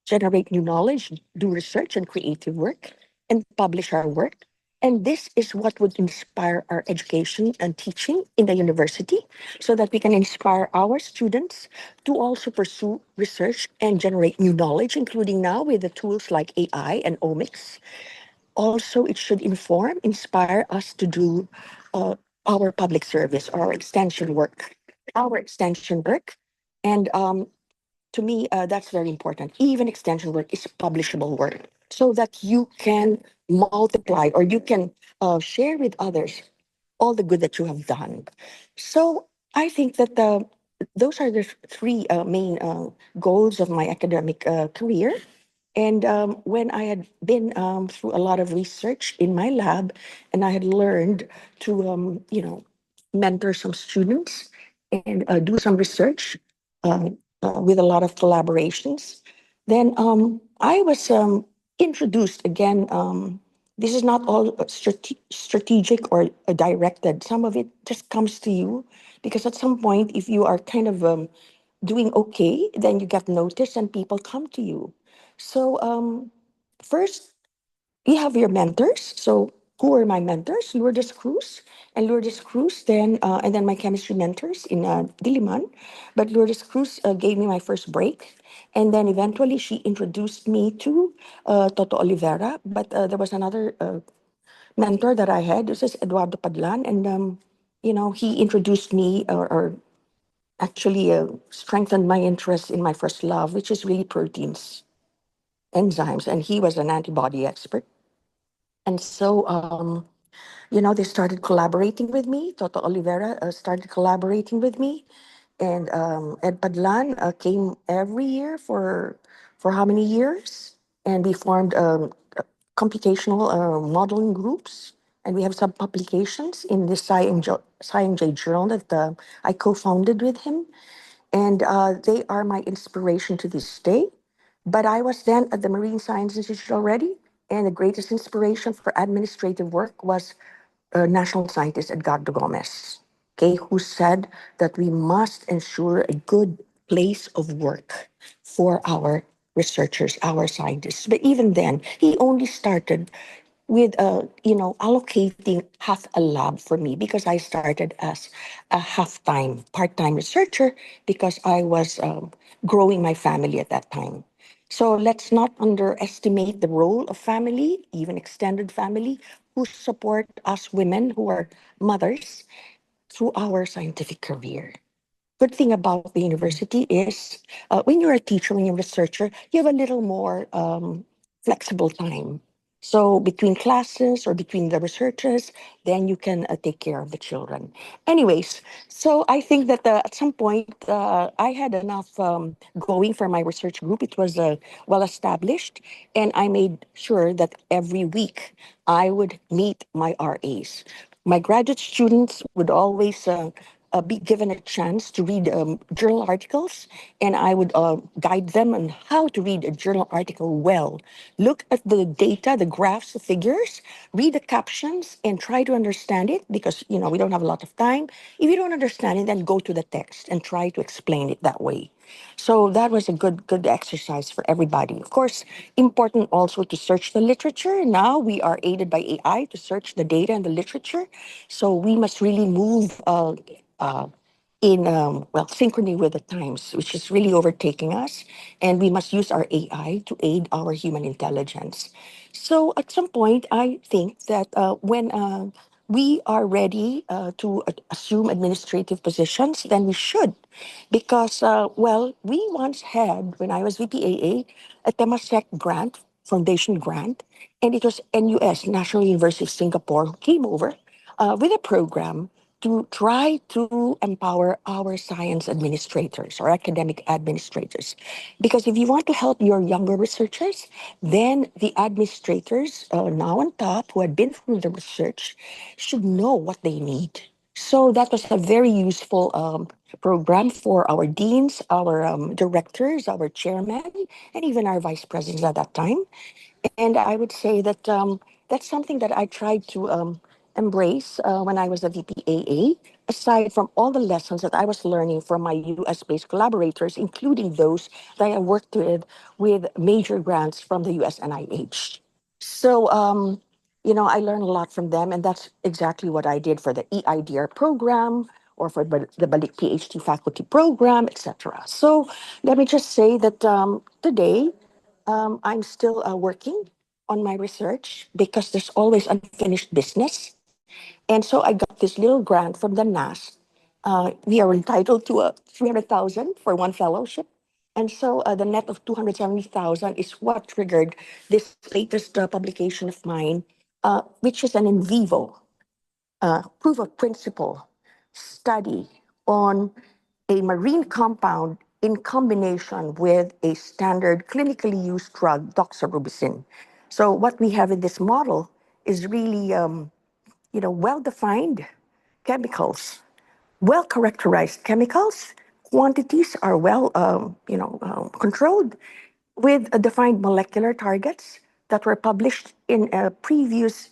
generate new knowledge, do research and creative work, and publish our work. And this is what would inspire our education and teaching in the university, so that we can inspire our students to also pursue research and generate new knowledge, including now with the tools like AI and omics. Also, it should inform, inspire us to do our public service, our extension work, And to me, that's very important. Even extension work is publishable work, so that you can multiply or you can share with others all the good that you have done. So I think that those are the three main goals of my academic career. And when I had been through a lot of research in my lab, and I had learned to, mentor some students and do some research, with a lot of collaborations. Then I was introduced again. This is not all strategic or directed. Some of it just comes to you because at some point, if you are kind of doing okay, then you get noticed and people come to you. So first, you have your mentors. So who are my mentors? Lourdes Cruz. And Lourdes Cruz then, and then my chemistry mentors in Diliman. But Lourdes Cruz gave me my first break. And then eventually she introduced me to Toto Oliveira. But there was another mentor that I had. This is Eduardo Padlan. And, he introduced me or actually strengthened my interest in my first love, which is really proteins, enzymes. And he was an antibody expert. And so, they started collaborating with me. Toto Oliveira started collaborating with me. And Ed Padlan came every year for how many years? And we formed computational modeling groups. And we have some publications in the Sci Journal that I co-founded with him. And they are my inspiration to this day. But I was then at the Marine Science Institute already, and the greatest inspiration for administrative work was National Scientist Edgardo Gomez, okay, who said that we must ensure a good place of work for our researchers, our scientists. But even then, he only started with allocating half a lab for me because I started as a half-time, part-time researcher because I was growing my family at that time. So let's not underestimate the role of family, even extended family, who support us women who are mothers through our scientific career. Good thing about the university is when you're a teacher, when you're a researcher, you have a little more flexible time. So between classes or between the researchers, then you can take care of the children. Anyways, so I think that at some point I had enough going for my research group. It was well established, and I made sure that every week I would meet my RAs. My graduate students would always be given a chance to read journal articles, and I would guide them on how to read a journal article well. Look at the data, the graphs, the figures, read the captions, and try to understand it because we don't have a lot of time. If you don't understand it, then go to the text and try to explain it that way. So that was a good exercise for everybody. Of course, important also to search the literature. Now we are aided by AI to search the data and the literature. So we must really move uh, in synchrony with the times, which is really overtaking us, and we must use our AI to aid our human intelligence. So at some point, I think that when we are ready to assume administrative positions, then we should, because we once had, when I was VPAA, a Temasek grant, foundation grant, and it was NUS, National University of Singapore, who came over with a program to try to empower our science administrators or academic administrators. Because if you want to help your younger researchers, then the administrators now on top who had been through the research should know what they need. So that was a very useful program for our deans, our directors, our chairman, and even our vice presidents at that time. And I would say that that's something that I tried to embrace when I was a VPAA, aside from all the lessons that I was learning from my US-based collaborators, including those that I worked with major grants from the US NIH. So, I learned a lot from them, and that's exactly what I did for the EIDR program or for the Balik PhD faculty program, etc. So let me just say that today, I'm still working on my research because there's always unfinished business. And so I got this little grant from the NAS. We are entitled to 300,000 for one fellowship. And so the net of 270,000 is what triggered this latest publication of mine, which is an in vivo proof of principle study on a marine compound in combination with a standard clinically used drug, doxorubicin. So what we have in this model is really, well-defined chemicals, well-characterized chemicals, quantities are well, controlled with defined molecular targets that were published in a previous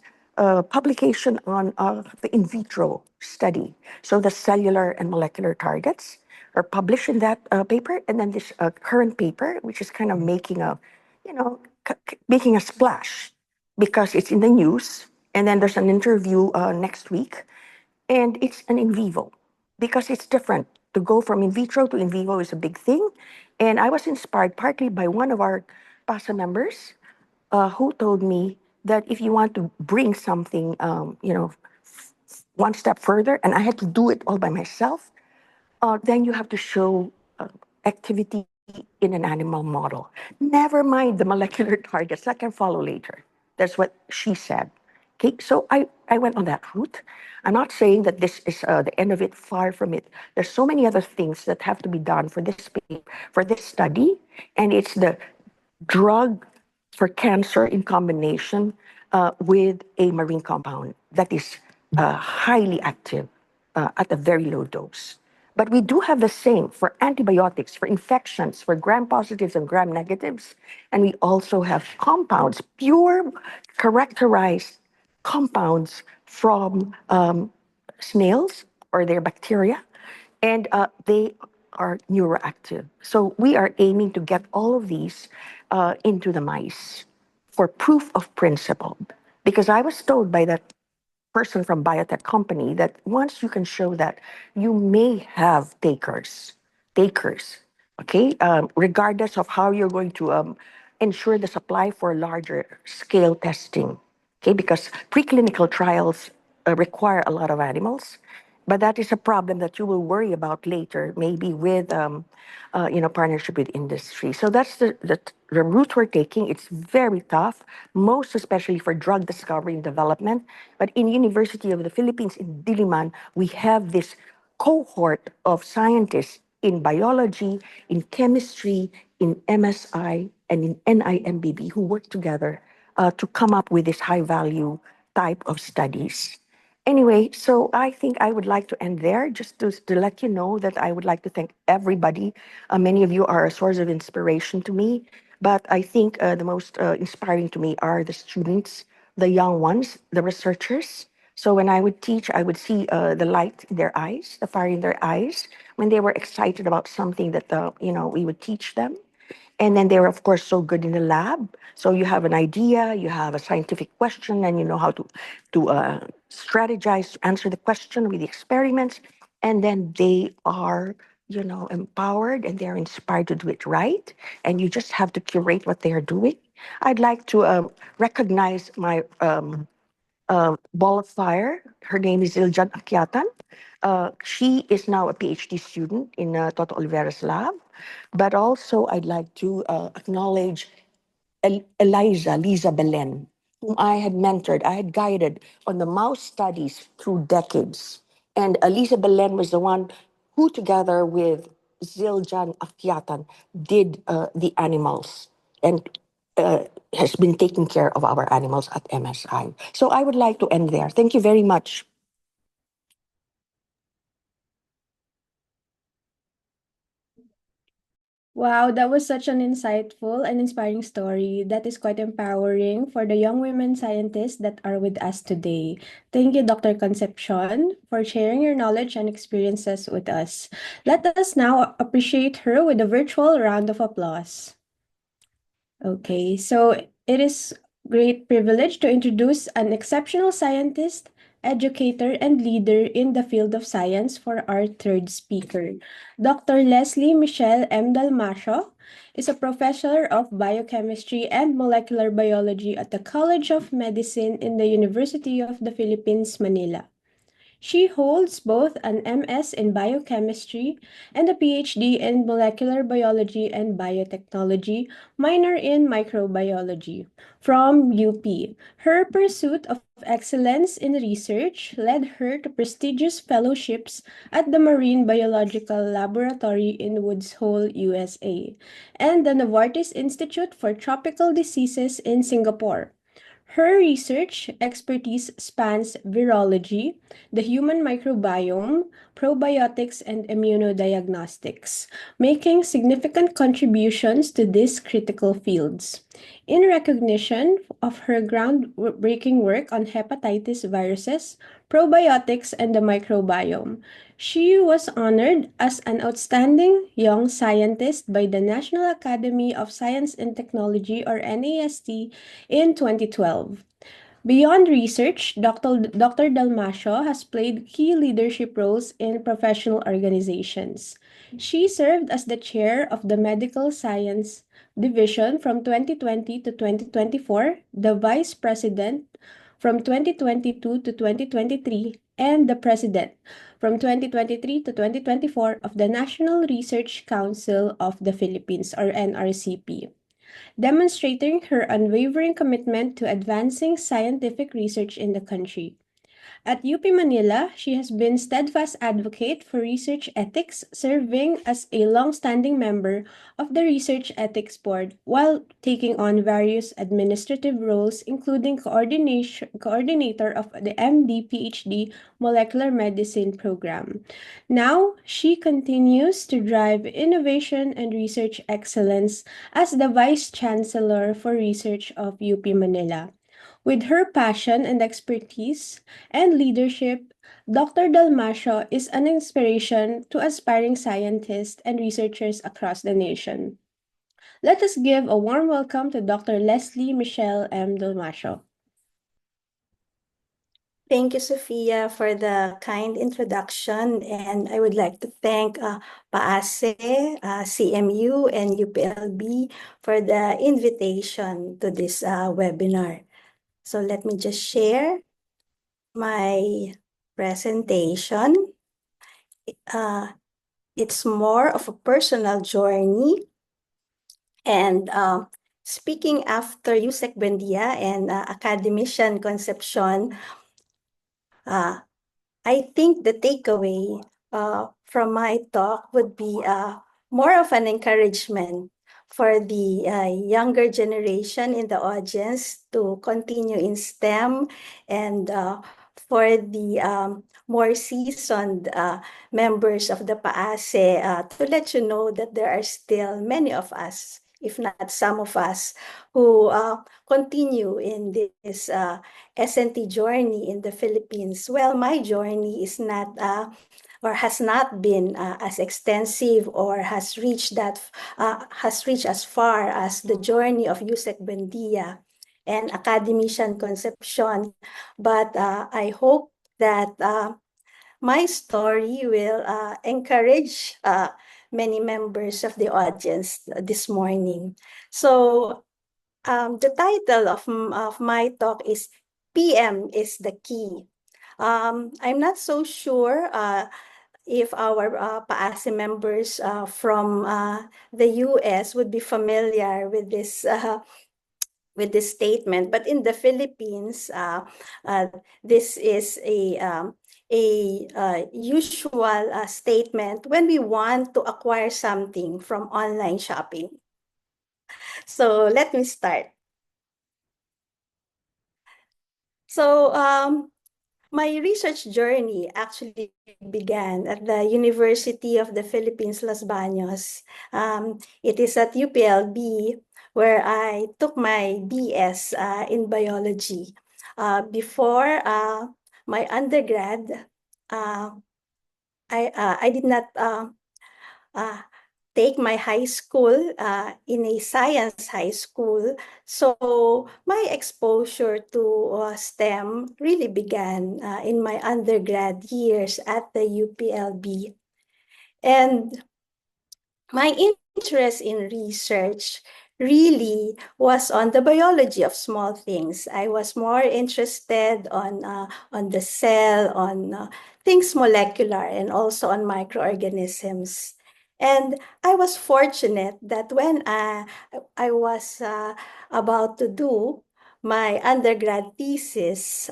publication on the in vitro study. So the cellular and molecular targets are published in that paper, and then this current paper, which is kind of making a, making a splash because it's in the news, and then there's an interview next week, and it's an in vivo because it's different. To go from in vitro to in vivo is a big thing. And I was inspired partly by one of our PASA members who told me that if you want to bring something, one step further, and I had to do it all by myself, then you have to show activity in an animal model. Never mind the molecular targets that can follow later. That's what she said. Okay, so I went on that route. I'm not saying that this is the end of it, far from it. There's so many other things that have to be done for this study, and it's the drug for cancer in combination with a marine compound that is highly active at a very low dose. But we do have the same for antibiotics, for infections, for gram positives and gram negatives. And we also have compounds, pure characterized compounds from snails or their bacteria, and they are neuroactive. So we are aiming to get all of these into the mice for proof of principle. Because I was told by that person from biotech company that once you can show that, you may have takers, okay, regardless of how you're going to ensure the supply for larger scale testing, okay, because preclinical trials require a lot of animals, but that is a problem that you will worry about later, maybe with partnership with industry. So that's the route we're taking. It's very tough, most especially for drug discovery and development. But in University of the Philippines in Diliman, we have this cohort of scientists in biology, in chemistry, in MSI, and in NIMBB who work together to come up with this high value type of studies. Anyway, so I think I would like to end there just to let you know that I would like to thank everybody. Many of you are a source of inspiration to me, but I think the most inspiring to me are the students, the young ones, the researchers. So when I would teach, I would see the light in their eyes, the fire in their eyes, when they were excited about something that we would teach them. And then they were, of course, so good in the lab. So you have an idea, you have a scientific question, and you know how to strategize, to answer the question with the experiments. And then they are, empowered and they're inspired to do it right. And you just have to curate what they are doing. I'd like to recognize my ball of fire. Her name is Zildjian Akyatan. She is now a PhD student in Toto Oliveira's lab. But also, I'd like to acknowledge Liza Belen, whom I had mentored, I had guided on the mouse studies through decades. And Liza Belen was the one who, together with Zildjian Akyatan, did the animals and has been taking care of our animals at MSI. So I would like to end there. Thank you very much. Wow, that was such an insightful and inspiring story that is quite empowering for the young women scientists that are with us today. Thank you, Dr. Concepcion, for sharing your knowledge and experiences with us. Let us now appreciate her with a virtual round of applause. Okay, so it is great privilege to introduce an exceptional scientist, educator, and leader in the field of science for our third speaker. Dr. Leslie Michelle M. Dalmacio is a professor of biochemistry and molecular biology at the College of Medicine in the University of the Philippines, Manila. She holds both an MS in biochemistry and a PhD in molecular biology and biotechnology, minor in microbiology from UP. Her pursuit of excellence in research led her to prestigious fellowships at the Marine Biological Laboratory in Woods Hole, USA, and the Novartis Institute for Tropical Diseases in Singapore. Her research expertise spans virology, the human microbiome, probiotics, and immunodiagnostics, making significant contributions to these critical fields. In recognition of her groundbreaking work on hepatitis viruses, probiotics, and the microbiome, she was honored as an outstanding young scientist by the National Academy of Science and Technology, or NAST, in 2012. Beyond research, Dr. Dalmacio has played key leadership roles in professional organizations. She served as the chair of the Medical Science Division from 2020 to 2024, the vice president from 2022 to 2023, and the president from 2023 to 2024 of the National Research Council of the Philippines, or NRCP, demonstrating her unwavering commitment to advancing scientific research in the country. At UP Manila, she has been steadfast advocate for research ethics, serving as a long-standing member of the Research Ethics Board while taking on various administrative roles, including coordinator of the MD-PhD Molecular Medicine program. Now, she continues to drive innovation and research excellence as the Vice Chancellor for Research of UP Manila. With her passion and expertise and leadership, Dr. Dalmacio is an inspiration to aspiring scientists and researchers across the nation. Let us give a warm welcome to Dr. Leslie Michelle M. Dalmacio. Thank you, Sophia, for the kind introduction. And I would like to thank PAASE, CMU, and UPLB for the invitation to this webinar. So let me just share my presentation. It's more of a personal journey. And speaking after Yusek Buendia and academician Concepcion, I think the takeaway from my talk would be more of an encouragement for the younger generation in the audience to continue in STEM, and for the more seasoned members of the PAASE to let you know that there are still many of us, if not some of us, who continue in this S&T journey in the Philippines. Well, my journey is not or has not been as extensive or has reached as far as the journey of Yusek Buendia and academician Concepcion. But I hope that my story will encourage many members of the audience this morning. So the title of my talk is PM is the Key. I'm not so sure if our PAASE members from the US would be familiar with this statement, but in the Philippines, this is a usual statement when we want to acquire something from online shopping. So let me start. So my research journey actually began at the University of the Philippines, Los Baños. It is at UPLB where I took my BS in biology. Before my undergrad, I did not take my high school in a science high school. So my exposure to STEM really began in my undergrad years at the UPLB. And my interest in research really was on the biology of small things. I was more interested on the cell, on things molecular, and also on microorganisms. And I was fortunate that when I was about to do my undergrad thesis,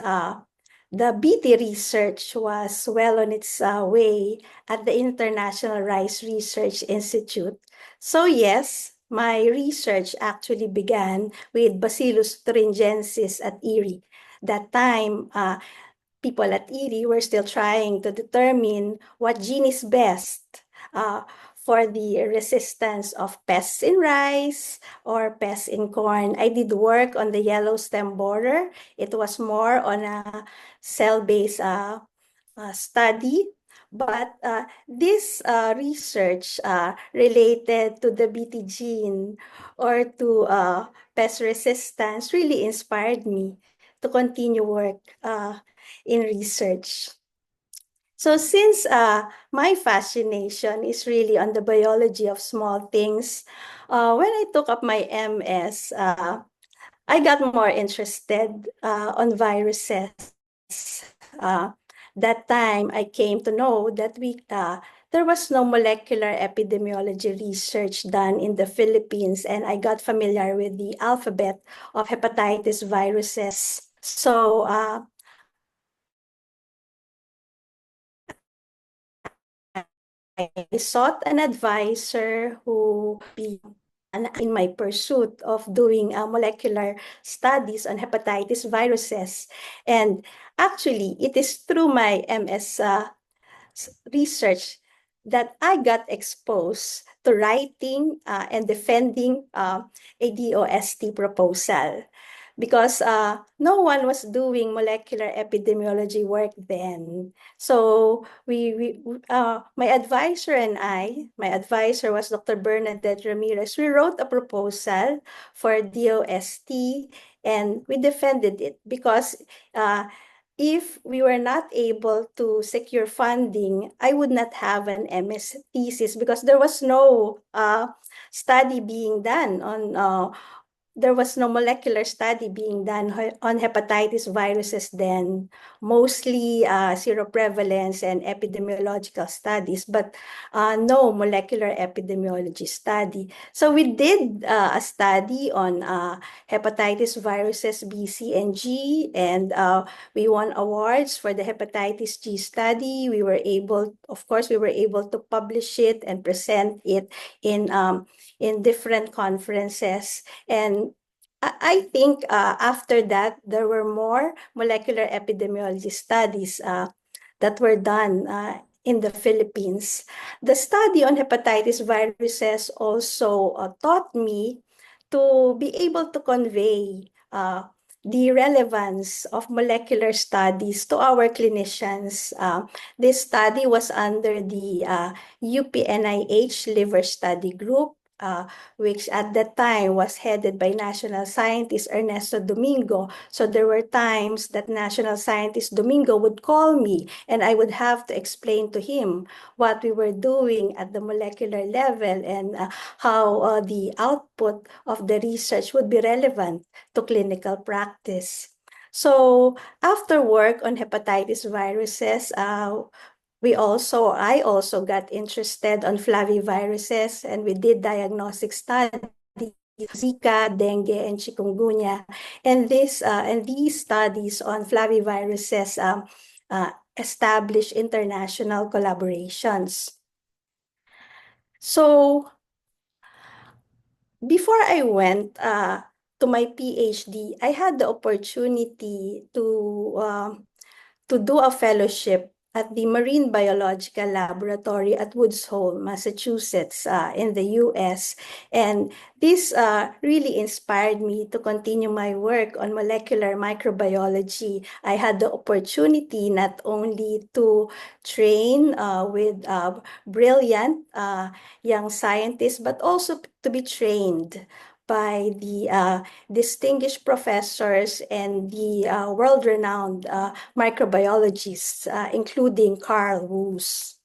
the BT research was well on its way at the International Rice Research Institute. So yes, my research actually began with Bacillus thuringiensis at Erie. That time, people at Erie were still trying to determine what gene is best for the resistance of pests in rice or pests in corn. I did work on the yellow stem borer. It was more on a cell-based study. But this research related to the BT gene or to pest resistance really inspired me to continue work in research. So since my fascination is really on the biology of small things, when I took up my MS, I got more interested on viruses. That time I came to know that there was no molecular epidemiology research done in the Philippines, and I got familiar with the alphabet of hepatitis viruses. So I sought an advisor who be in my pursuit of doing molecular studies on hepatitis viruses. And actually, it is through my MS research that I got exposed to writing and defending a DOST proposal, because no one was doing molecular epidemiology work then. So my advisor and my advisor was Dr. Bernadette Ramirez. We wrote a proposal for DOST and we defended it because if we were not able to secure funding, I would not have an MS thesis because there was no study being done on there was no molecular study being done on hepatitis viruses then, mostly seroprevalence and epidemiological studies, but no molecular epidemiology study. So we did a study on hepatitis viruses B, C, and G, and we won awards for the hepatitis G study. We were able, of course, we were able to publish it and present it in different conferences. And I think after that, there were more molecular epidemiology studies that were done in the Philippines. The study on hepatitis viruses also taught me to be able to convey the relevance of molecular studies to our clinicians. This study was under the UPNIH Liver Study Group, which at that time was headed by National Scientist Ernesto Domingo. So there were times that National Scientist Domingo would call me and I would have to explain to him what we were doing at the molecular level and how the output of the research would be relevant to clinical practice. So after work on hepatitis viruses, I also got interested on flaviviruses, and we did diagnostic studies, Zika, dengue, and chikungunya. And these studies on flaviviruses established international collaborations. So before I went to my PhD, I had the opportunity to do a fellowship at the Marine Biological Laboratory at Woods Hole, Massachusetts, in the US. And this really inspired me to continue my work on molecular microbiology. I had the opportunity not only to train with brilliant young scientists, but also to be trained by the distinguished professors and the world-renowned microbiologists, including Carl Woos.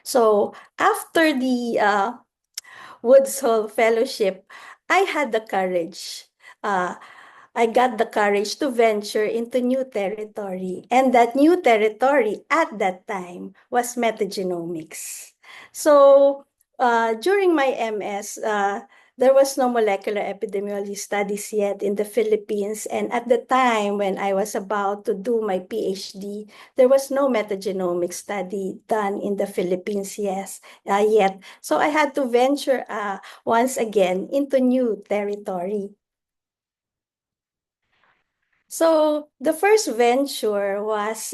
So after the Woods Hole Fellowship, I had the courage. I got the courage to venture into new territory. And that new territory at that time was metagenomics. So during my MS, there was no molecular epidemiology studies yet in the Philippines. And at the time when I was about to do my PhD, there was no metagenomic study done in the Philippines yet. So I had to venture once again into new territory. So the first venture was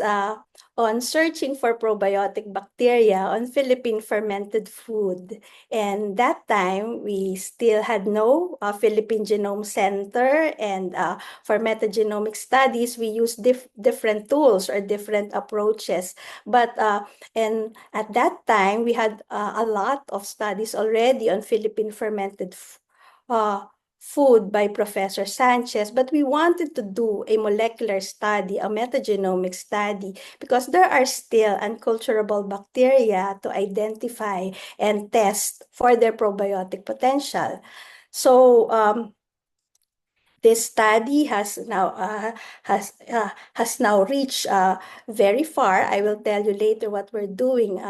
on searching for probiotic bacteria on Philippine fermented food. And that time, we still had no Philippine Genome Center. And for metagenomic studies, we used different tools or different approaches. But and at that time, we had a lot of studies already on Philippine fermented food by Professor Sanchez, but we wanted to do a molecular study, a metagenomic study, because there are still unculturable bacteria to identify and test for their probiotic potential. So this study has now reached very far. I will tell you later what we're doing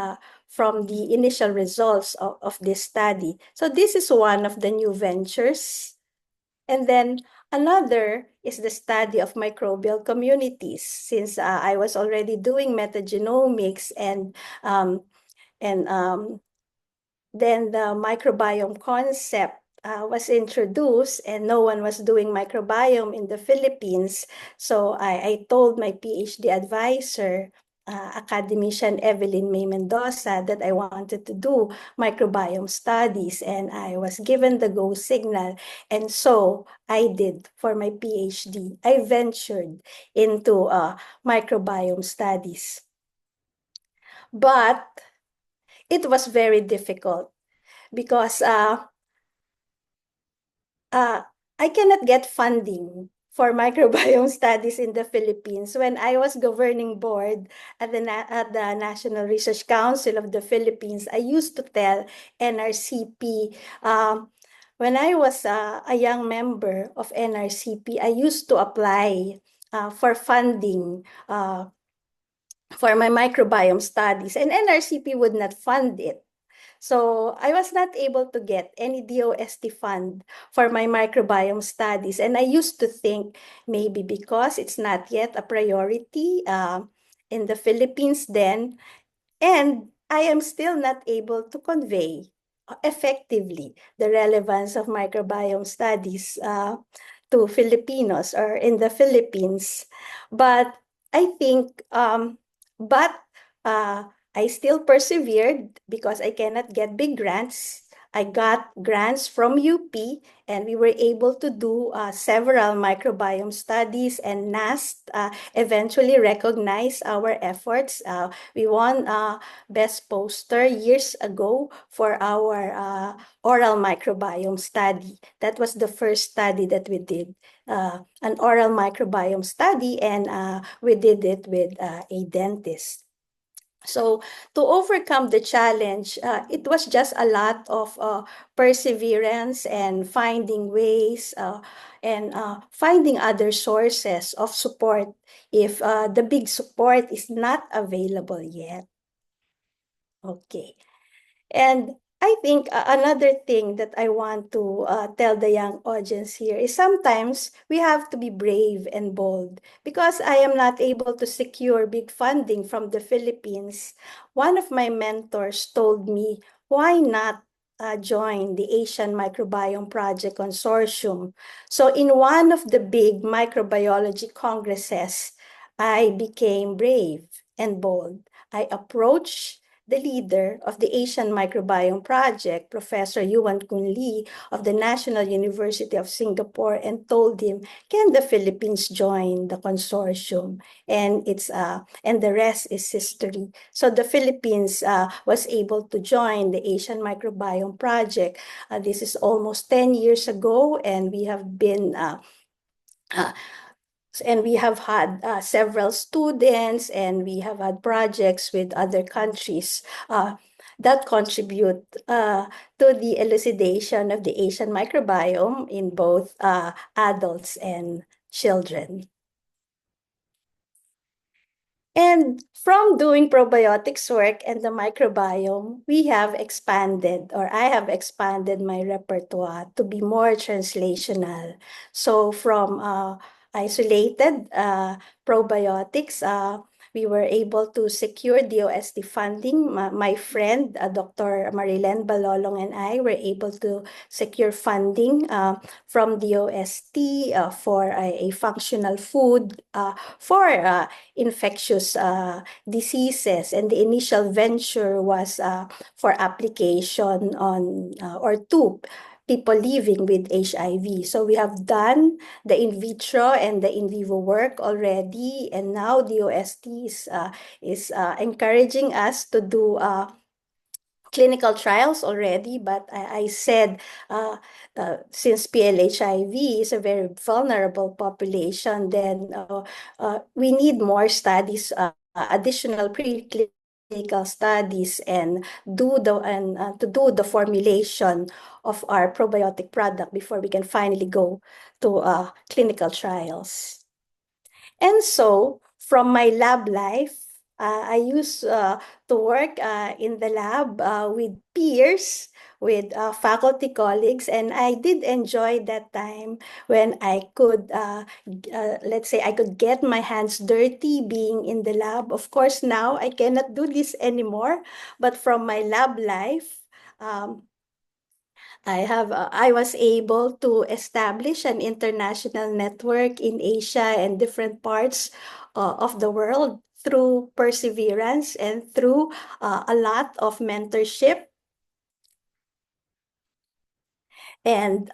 from the initial results of this study. So this is one of the new ventures. And then another is the study of microbial communities, since I was already doing metagenomics and then the microbiome concept was introduced and no one was doing microbiome in the Philippines. So I told my PhD advisor, academician Evelyn May Mendoza, that I wanted to do microbiome studies, and I was given the go signal. And so I did for my PhD. I ventured into microbiome studies. But it was very difficult because I cannot get funding for microbiome studies in the Philippines. When I was governing board at the National Research Council of the Philippines, I used to tell NRCP, when I was a young member of NRCP, I used to apply for funding for my microbiome studies, and NRCP would not fund it. So I was not able to get any DOST fund for my microbiome studies. And I used to think maybe because it's not yet a priority in the Philippines then, and I am still not able to convey effectively the relevance of microbiome studies to Filipinos or in the Philippines. But I think, but I still persevered because I cannot get big grants. I got grants from UP, and we were able to do several microbiome studies, and NAST eventually recognized our efforts. We won Best Poster years ago for our oral microbiome study. That was the first study that we did, an oral microbiome study, and we did it with a dentist. So to overcome the challenge, it was just a lot of perseverance and finding ways and finding other sources of support if the big support is not available yet. Okay. And I think another thing that I want to tell the young audience here is sometimes we have to be brave and bold. Because I am not able to secure big funding from the Philippines, one of my mentors told me, why not join the Asian Microbiome Project Consortium? So in one of the big microbiology congresses, I became brave and bold. I approached the leader of the Asian Microbiome Project, Professor Yuan Kun Lee of the National University of Singapore, and told him, can the Philippines join the consortium? And the rest is history. So the Philippines was able to join the Asian Microbiome Project. This is almost 10 years ago, and we have been and we have had several students, and we have had projects with other countries that contribute to the elucidation of the Asian microbiome in both adults and children. And from doing probiotics work and the microbiome, we have expanded, or I have expanded my repertoire to be more translational. So from isolated probiotics, we were able to secure DOST funding. My friend, Dr. Marilyn Balolong, and I were able to secure funding from DOST for a functional food for infectious diseases. And the initial venture was for application on or to people living with HIV. So we have done the in vitro and the in vivo work already, and now the OST is encouraging us to do clinical trials already, but I said since PLHIV is a very vulnerable population, then we need more studies, additional preclinical studies, and to do the formulation of our probiotic product before we can finally go to clinical trials. And so, from my lab life, I used to work in the lab with peers, with faculty colleagues, and I did enjoy that time when I could, let's say, I could get my hands dirty being in the lab. Of course, now I cannot do this anymore, but from my lab life, um, I was able to establish an international network in Asia and different parts of the world through perseverance and through a lot of mentorship. And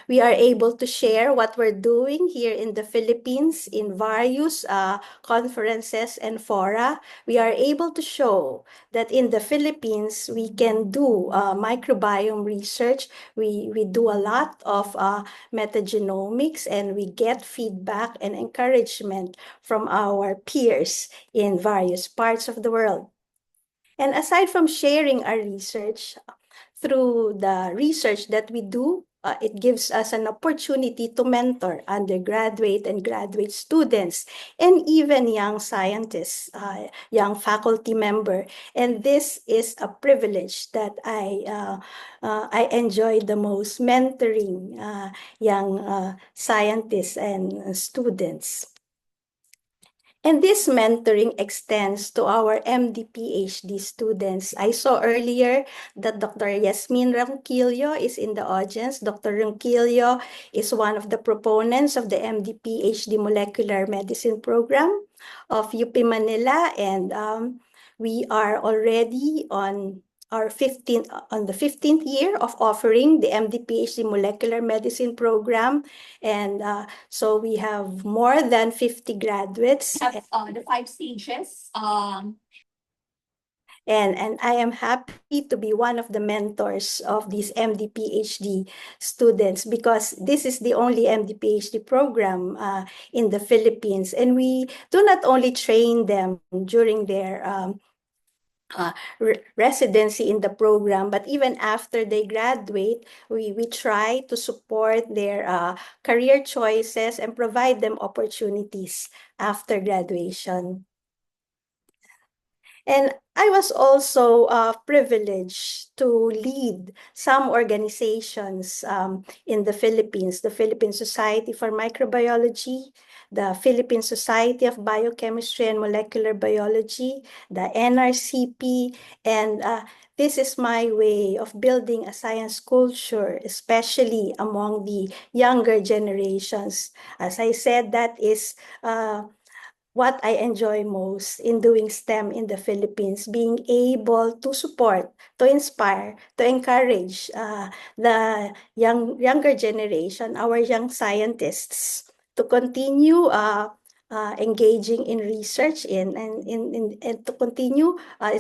we are able to share what we're doing here in the Philippines in various conferences and fora. We are able to show that in the Philippines, we can do microbiome research. We do a lot of metagenomics, and we get feedback and encouragement from our peers in various parts of the world. And aside from sharing our research, through the research that we do, it gives us an opportunity to mentor undergraduate and graduate students, and even young scientists, young faculty member. And this is a privilege that I enjoy the most, mentoring young scientists and students. And this mentoring extends to our MD PhD students. I saw earlier that Dr. Yasmin Ronquillo is in the audience. Dr. Ronquillo is one of the proponents of the MD PhD Molecular Medicine program of UP Manila, and we are already on the 15th year of offering the MD PhD Molecular Medicine program. And so we have more than 50 graduates. Have the 5 stages. And I am happy to be one of the mentors of these MD PhD students, because this is the only MD PhD program in the Philippines. And we do not only train them during their residency in the program, but even after they graduate, we try to support their career choices and provide them opportunities after graduation. And I was also privileged to lead some organizations in the Philippines: the Philippine Society for Microbiology, the Philippine Society of Biochemistry and Molecular Biology, the NRCP, and this is my way of building a science culture, especially among the younger generations. As I said, that is what I enjoy most in doing STEM in the Philippines: being able to support, to inspire, to encourage the younger generation, our young scientists, to continue engaging in research and to continue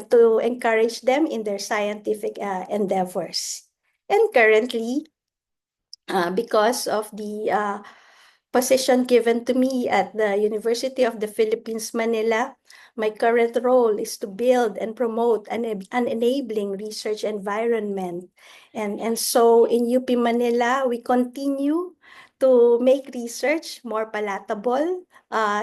to encourage them in their scientific endeavors. And currently, because of the position given to me at the University of the Philippines, Manila, my current role is to build and promote an enabling research environment. And so in UP Manila, we continue to make research more palatable,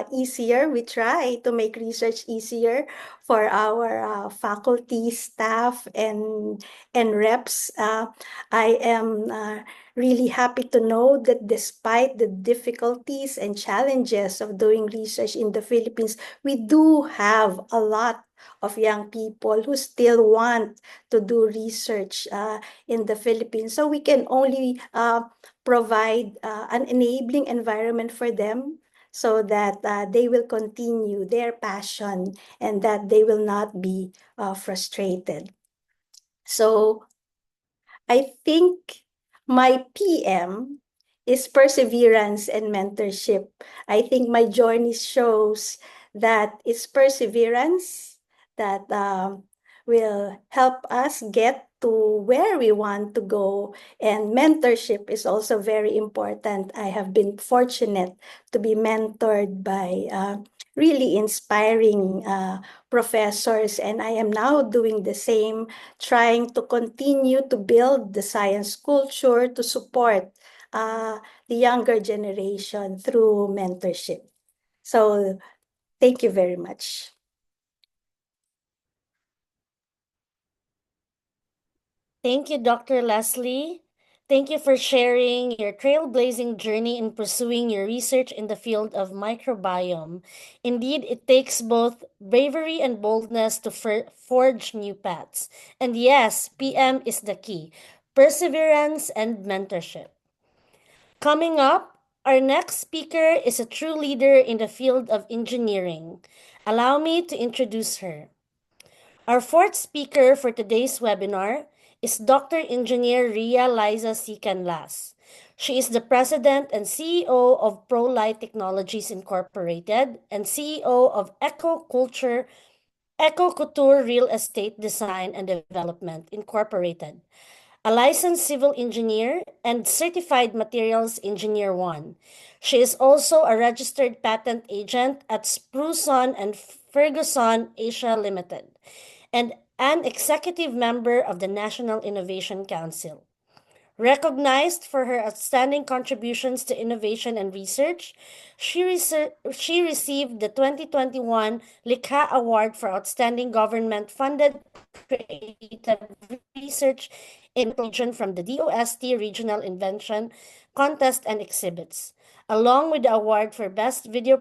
easier. We try to make research easier for our faculty, staff, and reps. I am really happy to know that despite the difficulties and challenges of doing research in the Philippines, we do have a lot of young people who still want to do research in the Philippines. So we can only provide an enabling environment for them so that they will continue their passion and that they will not be frustrated. So I think my PM is perseverance and mentorship. I think my journey shows that it's perseverance that will help us get to where we want to go. And mentorship is also very important. I have been fortunate to be mentored by really inspiring professors, and I am now doing the same, trying to continue to build the science culture to support the younger generation through mentorship. So thank you very much. Thank you, Dr. Leslie. Thank you for sharing your trailblazing journey in pursuing your research in the field of microbiome. Indeed, it takes both bravery and boldness to forge new paths. And yes, PM is the key: perseverance and mentorship. Coming up, our next speaker is a true leader in the field of engineering. Allow me to introduce her. Our fourth speaker for today's webinar is Dr. Engineer Liza C. Canlas. She is the President and CEO of Lite Technologies Incorporated and CEO of Couture Real Estate Design and Development Incorporated, a licensed civil engineer and certified materials engineer 1. She is also a registered patent agent at Spruson and Ferguson Asia Limited and an executive member of the National Innovation Council. Recognized for her outstanding contributions to innovation and research, she received the 2021 Likha Award for Outstanding Government-Funded Creative Research in region from the DOST Regional Invention Contest and Exhibits, along with the award for Best Video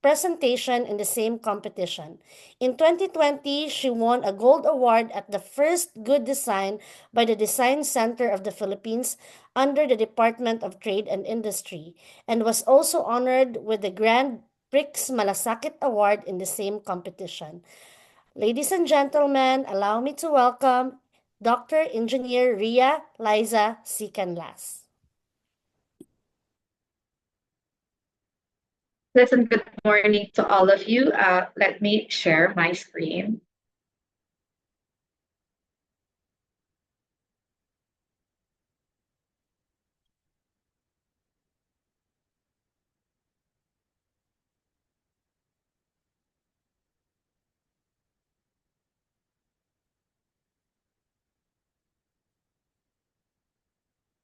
Presentation in the same competition. In 2020, she won a gold award at the first Good Design by the Design Center of the Philippines under the Department of Trade and Industry, and was also honored with the Grand Prix Malasakit Award in the same competition. Ladies and gentlemen, allow me to welcome Dr. Engineer Liza C. Canlas. Listen, good morning to all of you. Let me share my screen.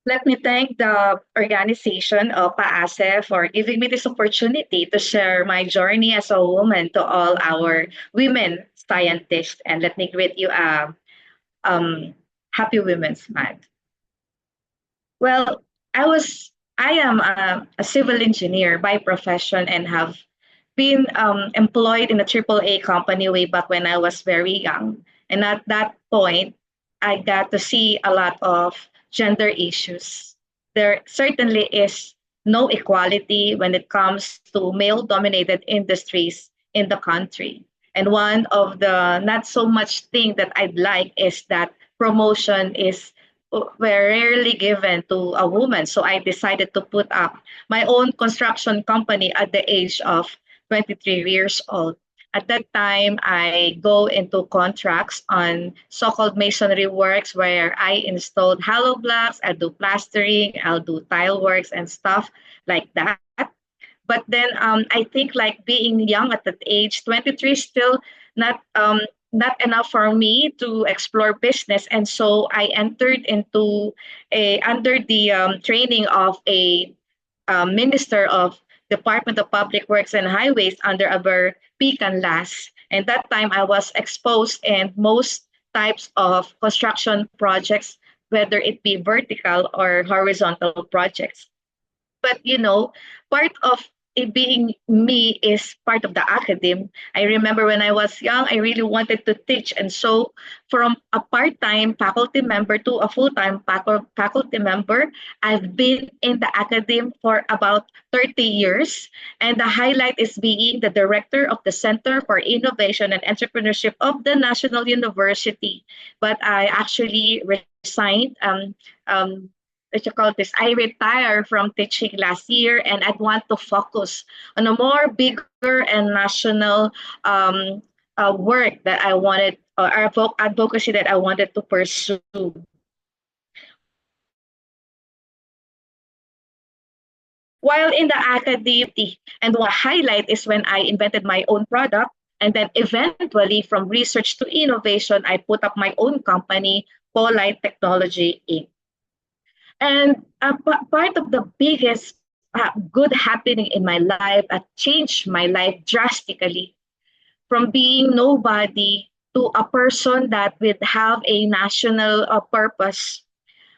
Let me thank the organization of PAASE for giving me this opportunity to share my journey as a woman to all our women scientists. And let me greet you um, Happy Women's Month. Well, I am a civil engineer by profession and have been employed in a AAA company way back when I was very young. And at that point, I got to see a lot of gender issues. There certainly is no equality when it comes to male dominated industries in the country. And one of the not so much thing that I'd like is that promotion is were rarely given to a woman. So I decided to put up my own construction company at the age of 23 years old. At that time, I go into contracts on so-called masonry works where I installed hollow blocks, I'll do plastering, I'll do tile works and stuff like that. But then I think like being young at that age, 23 is still not not enough for me to explore business, and so I entered into a under the training of a Minister of Department of Public Works and Highways under our Canlas. And that time I was exposed in most types of construction projects, whether it be vertical or horizontal projects. But part of it being me is part of the academe. I remember when I was young, I really wanted to teach. And so from a part-time faculty member to a full-time faculty member, I've been in the academe for about 30 years. And the highlight is being the director of the Center for Innovation and Entrepreneurship of the National University. But I actually resigned what you call this, I retired from teaching last year, and I want to focus on a more bigger and national work that I wanted, or advocacy that I wanted to pursue. While in the academy, and one highlight is when I invented my own product, and then eventually from research to innovation, I put up my own company, Lite Technology Inc. And part of the biggest good happening in my life that changed my life drastically from being nobody to a person that would have a national purpose.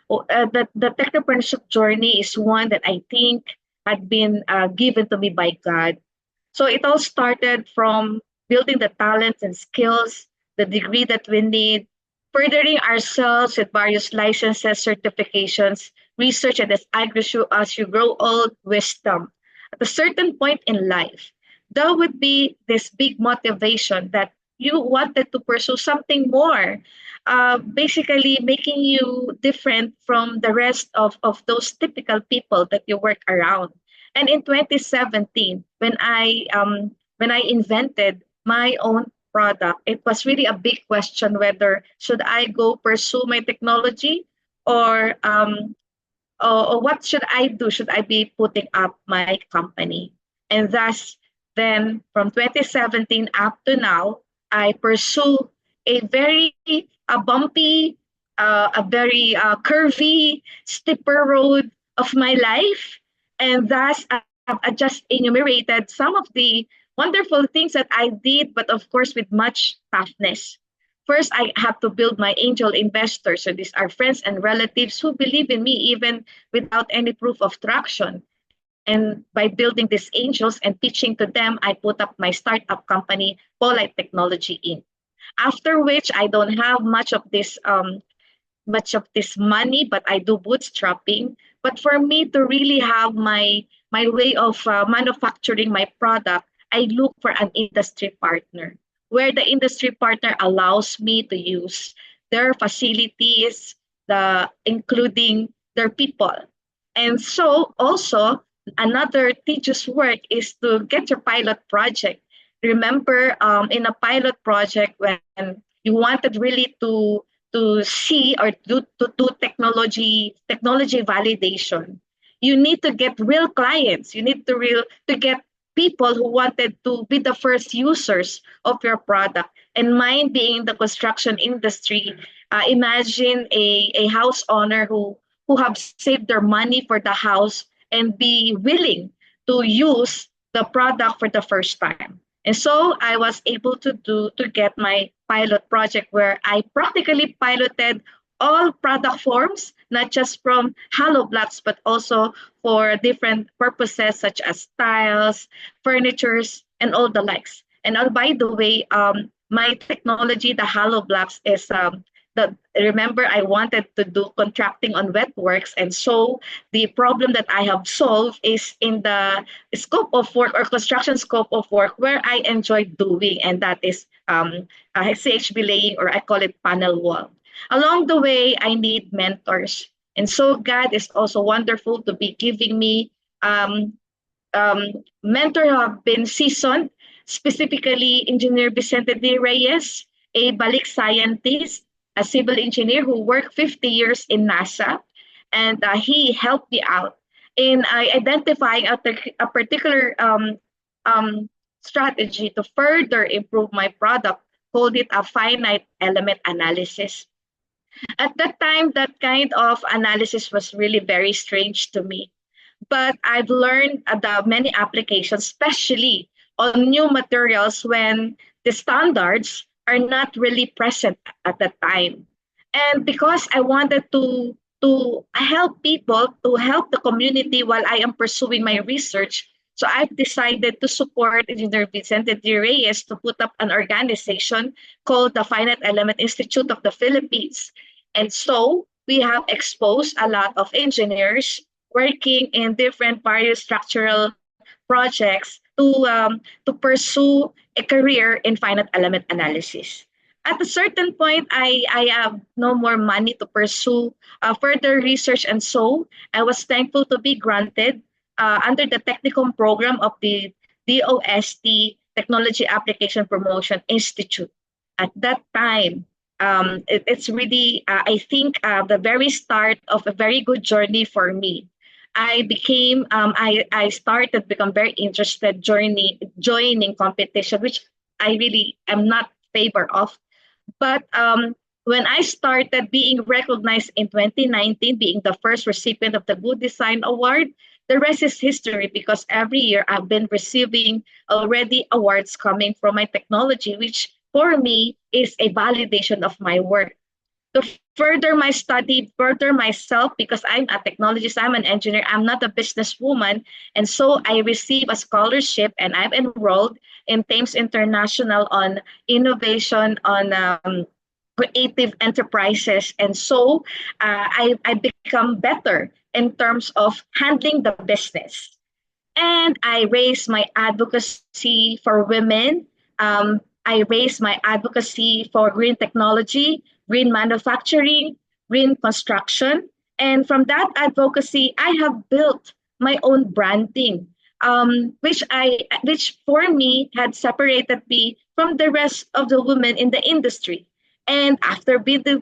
The technopreneurship journey is one that I think had been given to me by God. So it all started from building the talents and skills, the degree that we need, furthering ourselves with various licenses, certifications, research, and as you grow old, wisdom. At a certain point in life, there would be this big motivation that you wanted to pursue something more, basically making you different from the rest of those typical people that you work around. And in 2017, when I invented my own product, it was really a big question whether should I go pursue my technology or or what should I do? Should I be putting up my company? And thus, then from 2017 up to now, I pursue a very bumpy, a very curvy, steeper road of my life. And thus, I just enumerated some of the wonderful things that I did, but of course, with much toughness. First, I have to build my angel investors. So these are friends and relatives who believe in me even without any proof of traction. And by building these angels and pitching to them, I put up my startup company, Lite Technology Inc. After which, I don't have much of this money, but I do bootstrapping. But for me to really have my way of manufacturing my product, I look for an industry partner where the industry partner allows me to use their facilities, including their people. And so also another tedious work is to get your pilot project. Remember, in a pilot project when you wanted really to see or to do technology validation, you need to get real clients. You need to get people who wanted to be the first users of your product. And mine being the construction industry, imagine a house owner who have saved their money for the house and be willing to use the product for the first time. And so I was able to get my pilot project where I practically piloted all product forms, not just from hollow blocks, but also for different purposes such as tiles, furnitures, and all the likes. And by the way, my technology, the hollow blocks, is remember I wanted to do contracting on wet works, and so the problem that I have solved is in the scope of work or construction scope of work where I enjoy doing, and that is CHB laying, or I call it panel wall. Along the way, I need mentors. And so God is also wonderful to be giving me mentors who have been seasoned, specifically Engineer Vicente D. Reyes, a balik scientist, a civil engineer who worked 50 years in NASA. And he helped me out in identifying a particular strategy to further improve my product, called it a finite element analysis. At that time, that kind of analysis was really very strange to me. but I've learned the many applications, especially on new materials when the standards are not really present at that time. And because I wanted to help people, to help the community while I am pursuing my research, so I've decided to support Engineer Vicente D. Reyes to put up an organization called the Finite Element Institute of the Philippines. And so we have exposed a lot of engineers working in different various structural projects to pursue a career in finite element analysis. At a certain point, I have no more money to pursue further research, and so I was thankful to be granted under the technicum program of the DOST Technology Application Promotion Institute. At that time, it's really, I think, the very start of a very good journey for me. I started become very interested joining competition, which I really am not favor of. But when I started being recognized in 2019, being the first recipient of the Good Design Award, the rest is history because every year I've been receiving already awards coming from my technology, which for me is a validation of my work. To further my study, further myself, because I'm a technologist, I'm an engineer, I'm not a businesswoman. And so I receive a scholarship and I'm enrolled in Thames International on innovation, on creative enterprises. And so I become better in terms of handling the business. And I raise my advocacy for women. I raise my advocacy for green technology, green manufacturing, green construction. And from that advocacy, I have built my own branding, which for me had separated me from the rest of the women in the industry. And after building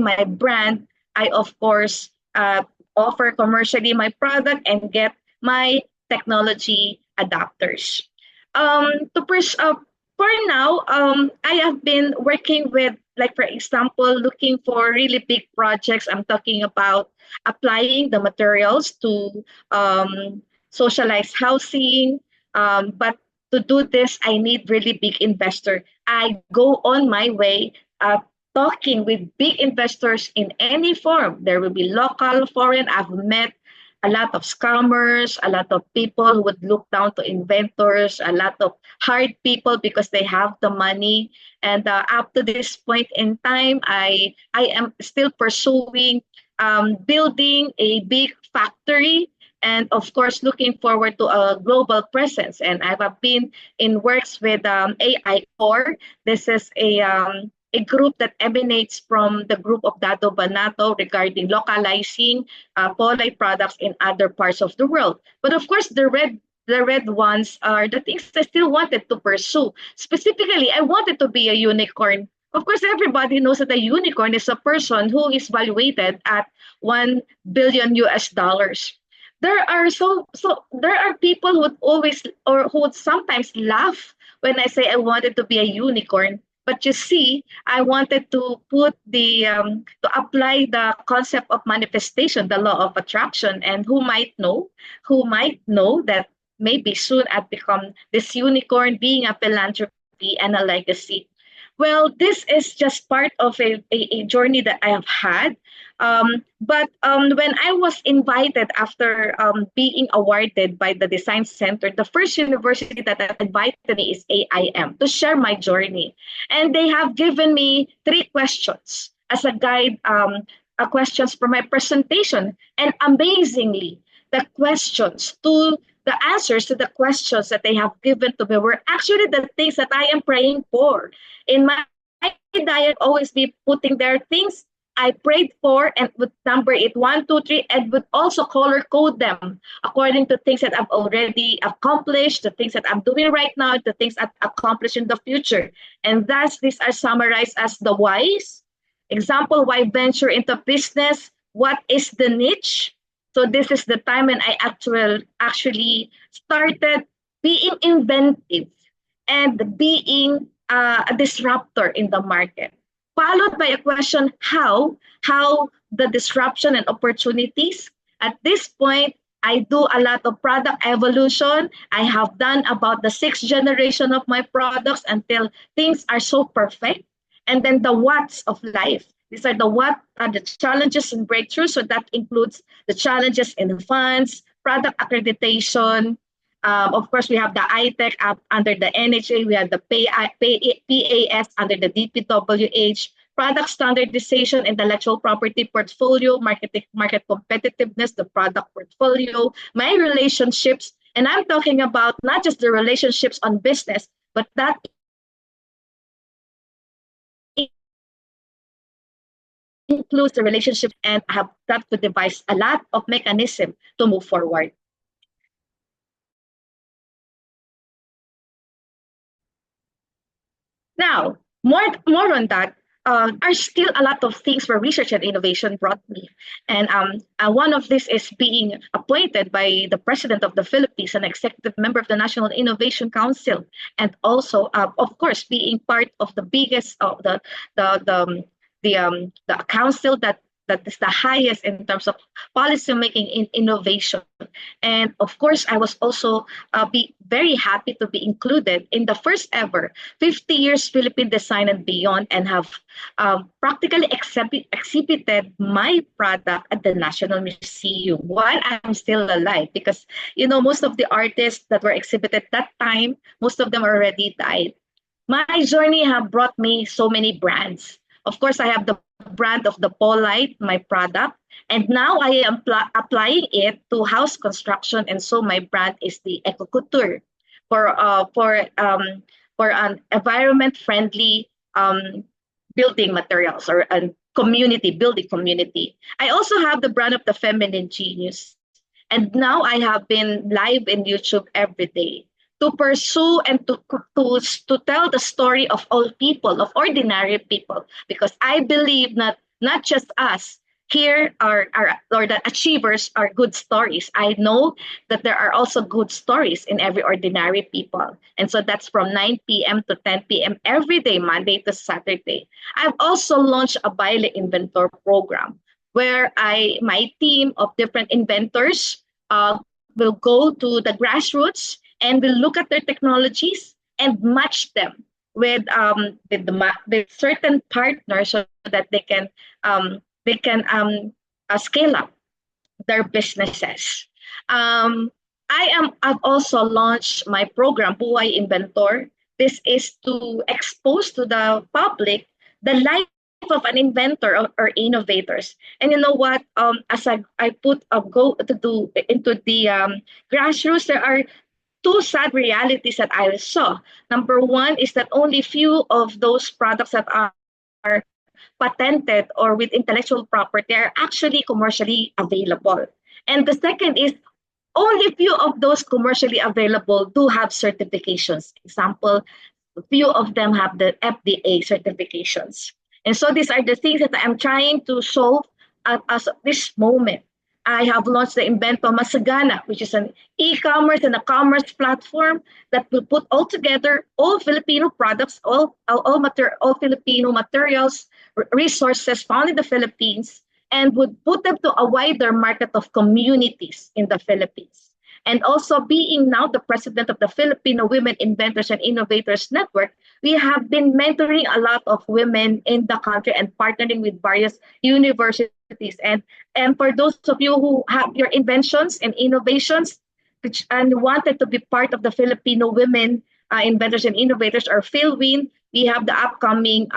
my brand, I of course offer commercially my product and get my technology adapters. To for now, I have been working with, like for example, looking for really big projects. I'm talking about applying the materials to socialized housing. But to do this, I need really big investor. I go on my way talking with big investors in any form. There will be local, foreign. I've met a lot of scammers, a lot of people who would look down to inventors, a lot of hard people because they have the money. And up to this point in time, I am still pursuing building a big factory and of course looking forward to a global presence. And I've been in works with AI Core. This is a group that emanates from the group of Dado Banato regarding localizing Polite products in other parts of the world. But of course, the red ones are the things I still wanted to pursue. Specifically, I wanted to be a unicorn. Of course, everybody knows that a unicorn is a person who is valuated at 1 billion US dollars. There are people who would always or who would sometimes laugh when I say I wanted to be a unicorn. But you see, I wanted to put to apply the concept of manifestation, the law of attraction, and who might know that maybe soon I'd become this unicorn, being a philanthropy and a legacy. Well, this is just part of a journey that I have had. But when I was invited after being awarded by the Design Center, the first university that invited me is AIM to share my journey. And they have given me 3 questions as a guide, questions for my presentation. And amazingly, the answers to the questions that they have given to me were actually the things that I am praying for. In my diet, always be putting there things I prayed for and would number it 1, 2, 3, and would also color code them according to things that I've already accomplished, the things that I'm doing right now, the things I've accomplished in the future. And thus, these are summarized as the whys. Example, why venture into business? What is the niche? So this is the time when I actually started being inventive and being a disruptor in the market. Followed by a question, how the disruption and opportunities. At this point, I do a lot of product evolution. I have done about the sixth generation of my products until things are so perfect. And then the what's of life. These are the what are the challenges and breakthroughs. So that includes the challenges in funds, product accreditation. Of course, we have the ITEC up under the NHA. We have the PAS under the DPWH, product standardization, intellectual property portfolio, market competitiveness, the product portfolio, my relationships. And I'm talking about not just the relationships on business, but that includes the relationship, and I have got to devise a lot of mechanism to move forward. Now, more on that, are still a lot of things where research and innovation brought me. And one of this is being appointed by the President of the Philippines, an executive member of the National Innovation Council, and also, of course, being part of the biggest of the council that is the highest in terms of policy making in innovation. And of course, I was also be very happy to be included in the first ever 50 years Philippine Design and Beyond, and have practically exhibited my product at the National Museum while I'm still alive. Because, most of the artists that were exhibited that time, most of them already died. My journey have brought me so many brands. Of course, I have the brand of the Lite, my product, and now I am applying it to house construction, and so my brand is the Couture for an environment friendly building materials, or a building community. I also have the brand of the Feminine Genius, and now I have been live in YouTube every day to pursue and to tell the story of all people, of ordinary people, because I believe that not just us here are or that achievers are good stories. I know that there are also good stories in every ordinary people. And so that's from 9 p.m. to 10 p.m. every day, Monday to Saturday. I've also launched a Baile Inventor program where my team of different inventors will go to the grassroots and will look at their technologies and match them with certain partners so that they can scale up their businesses. I've also launched my program Buhay Inventor. This is to expose to the public the life of an inventor or innovators. And you know what? As I go to do into the grassroots, there are two sad realities that I saw. Number one is that only few of those products that are patented or with intellectual property are actually commercially available. And the second is only few of those commercially available do have certifications. Example, few of them have the FDA certifications. And so these are the things that I'm trying to solve at this moment. I have launched the Invento Masagana, which is an e-commerce and a commerce platform that will put all together all Filipino products, all Filipino materials, resources found in the Philippines, and would put them to a wider market of communities in the Philippines. And also, being now the president of the Filipino Women Inventors and Innovators Network, we have been mentoring a lot of women in the country and partnering with various universities. And for those of you who have your inventions and innovations and wanted to be part of the Filipino Women Inventors and Innovators, or PhilWin, we have the upcoming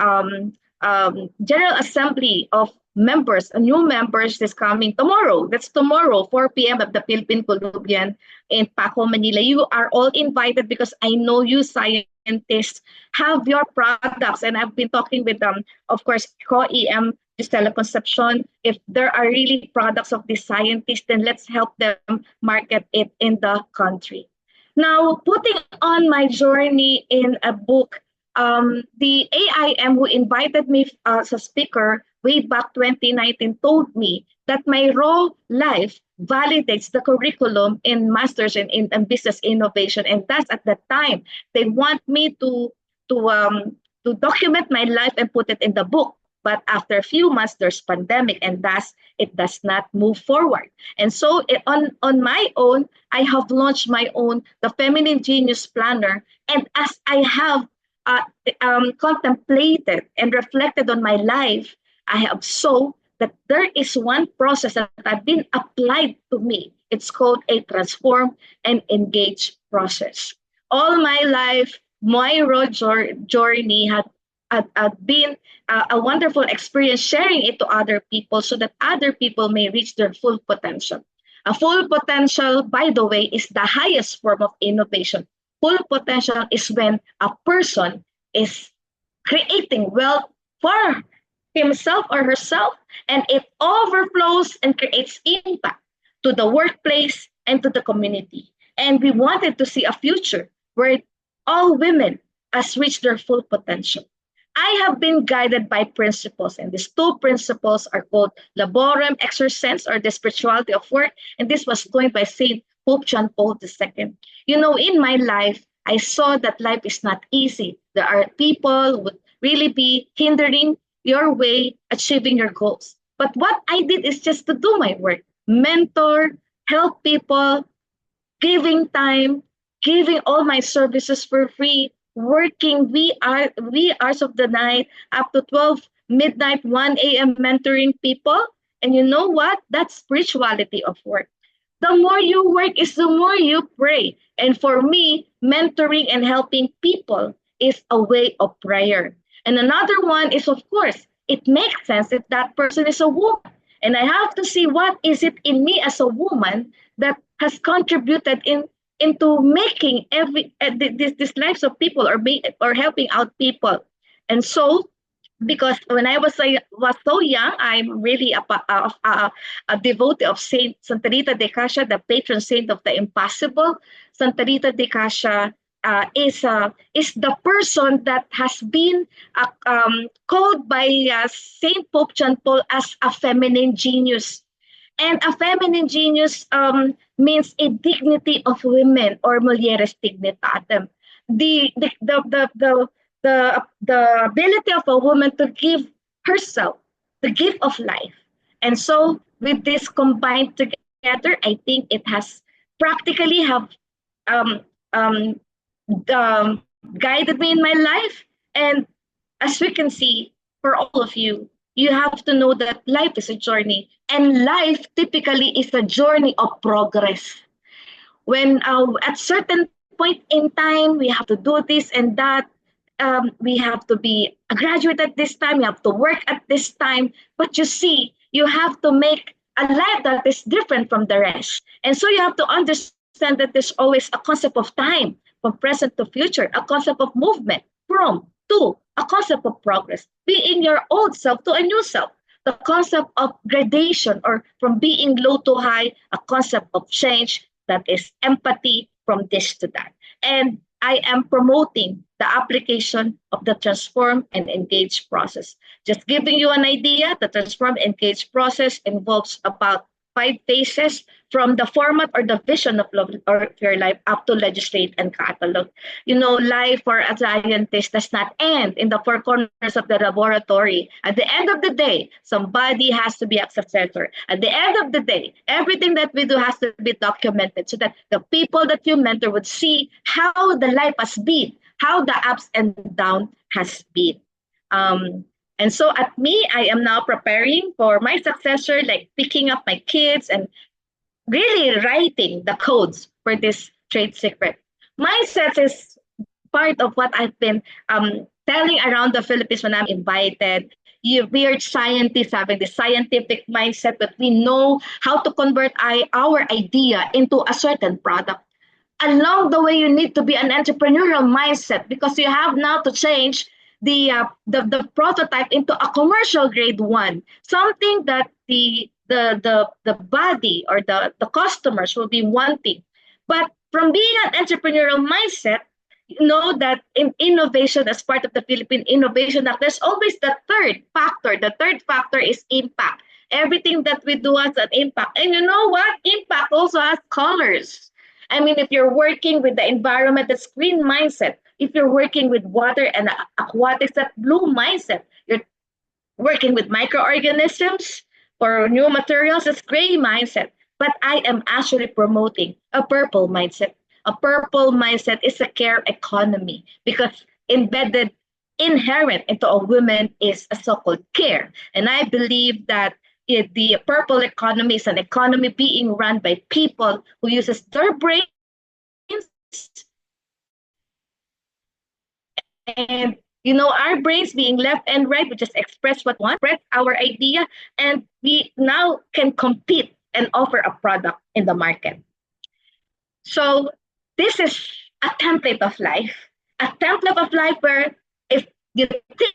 General Assembly of members, new members is coming tomorrow. That's tomorrow, 4 p.m. at the Philippine Columbian in Paco, Manila. You are all invited because I know you scientists have your products, and I've been talking with them, of course, Co-EM, Gisela Concepcion. If there are really products of these scientists, then let's help them market it in the country. Now, putting on my journey in a book, the AIM who invited me as a speaker way back 2019 told me that my raw life validates the curriculum in Masters in Business Innovation. And that's at the time they want me to document my life and put it in the book. But after a few months, there's pandemic, and thus it does not move forward. And so on my own, I have launched my own, the Feminine Genius Planner. And as I have contemplated and reflected on my life, I have saw that there is one process that have been applied to me. It's called a transform and engage process. All my life, my road journey had been a wonderful experience sharing it to other people so that other people may reach their full potential. A full potential, by the way, is the highest form of innovation. Full potential is when a person is creating wealth for himself or herself, and it overflows and creates impact to the workplace and to the community. And we wanted to see a future where all women has reached their full potential. I have been guided by principles, and these two principles are called Laborem Exercens, or the spirituality of work, and this was coined by Saint Pope John Paul II. You know, in my life, I saw that life is not easy. There are people who would really be hindering your way achieving your goals. But what I did is just to do my work, mentor, help people, giving time, giving all my services for free, working wee hours of the night up to 12 midnight, 1 a.m. mentoring people. And you know what? That's spirituality of work. The more you work is the more you pray. And for me, mentoring and helping people is a way of prayer. And another one is, of course, it makes sense if that person is a woman. And I have to see what is it in me as a woman that has contributed into making these lives of people, or helping out people. And so, because when I was so young, I'm really a devotee of Saint Santa Rita de Cascia, the patron saint of the impossible. Santa Rita de Cascia is the person that has been called by Saint Pope John Paul as a feminine genius. And a feminine genius means a dignity of women, or mulieres dignitatem. The ability of a woman to give herself the gift of life. And so with this combined together, I think it has practically have um, um, guided me in my life. And as we can see, for all of you, you have to know that life is a journey, and life typically is a journey of progress. When at certain point in time, we have to do this and that. We have to be a graduate at this time. You have to work at this time. But you see, you have to make a life that is different from the rest. And so you have to understand that there's always a concept of time, from present to future, a concept of movement, from to, a concept of progress, being your old self to a new self, the concept of gradation, or from being low to high, a concept of change that is empathy from this to that. And I am promoting the application of the transform and engage process. Just giving you an idea, the transform and engage process involves about 5 phases, from the format or the vision of your life up to legislate and catalog. You know, life for a scientist does not end in the four corners of the laboratory. At the end of the day, somebody has to be a successor. At the end of the day, everything that we do has to be documented so that the people that you mentor would see how the life has been, how the ups and downs has been. And so at me, I am now preparing for my successor, like picking up my kids and really writing the codes for this trade secret. Mindset is part of what I've been telling around the Philippines when I'm invited. We are scientists having the scientific mindset, but we know how to convert our idea into a certain product. Along the way, you need to be an entrepreneurial mindset, because you have now to change the prototype into a commercial grade one, something that the body or the customers will be wanting. But from being an entrepreneurial mindset, you know that in innovation, as part of the Philippine Innovation Act, there's always the third factor. The third factor is impact. Everything that we do has an impact. And you know what? Impact also has colors. I mean, if you're working with the environment, that's green mindset. If you're working with water and aquatics, that blue mindset. You're working with microorganisms or new materials. It's gray mindset. But I am actually promoting a purple mindset. A purple mindset is a care economy because embedded, inherent into a woman is a so-called care. And I believe that the purple economy is an economy being run by people who uses their brains and our brains being left and right, we just express what we want, express our idea, and we now can compete and offer a product in the market. So this is a template of life, where if you think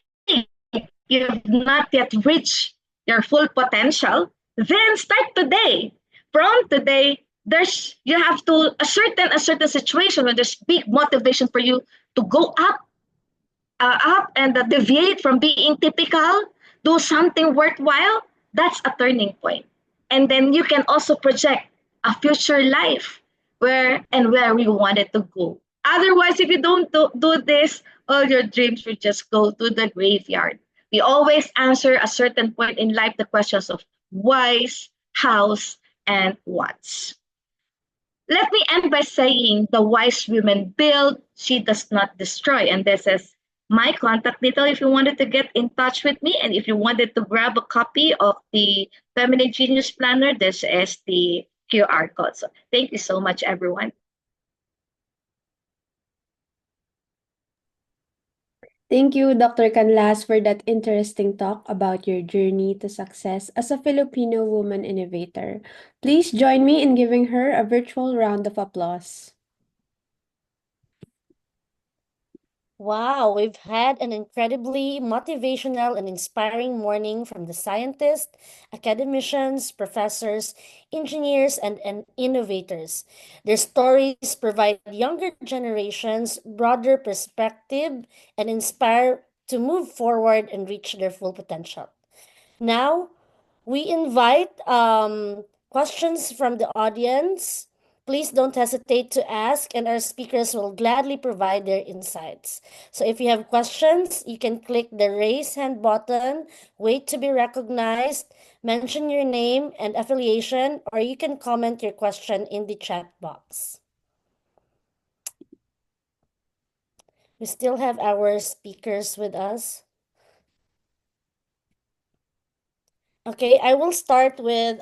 you have not yet reached your full potential, then start today. From today, you have to a certain situation where there's big motivation for you to go up and deviate from being typical, do something worthwhile, that's a turning point. And then you can also project a future life where you want it to go. Otherwise, if you don't do this, all your dreams will just go to the graveyard. We always answer a certain point in life the questions of whys, hows, and whats. Let me end by saying the wise women build, she does not destroy. And this is my contact detail if you wanted to get in touch with me. And if you wanted to grab a copy of the Feminine Genius Planner, this is the QR code. So thank you so much, everyone. Thank you, Dr. Canlas, for that interesting talk about your journey to success as a Filipino woman innovator. Please join me in giving her a virtual round of applause. Wow, we've had an incredibly motivational and inspiring morning from the scientists, academicians, professors, engineers, and innovators. Their stories provide younger generations broader perspective and inspire to move forward and reach their full potential. Now, we invite questions from the audience. Please don't hesitate to ask, and our speakers will gladly provide their insights. So, if you have questions, you can click the raise hand button, wait to be recognized, mention your name and affiliation, or you can comment your question in the chat box. We still have our speakers with us. Okay, I will start with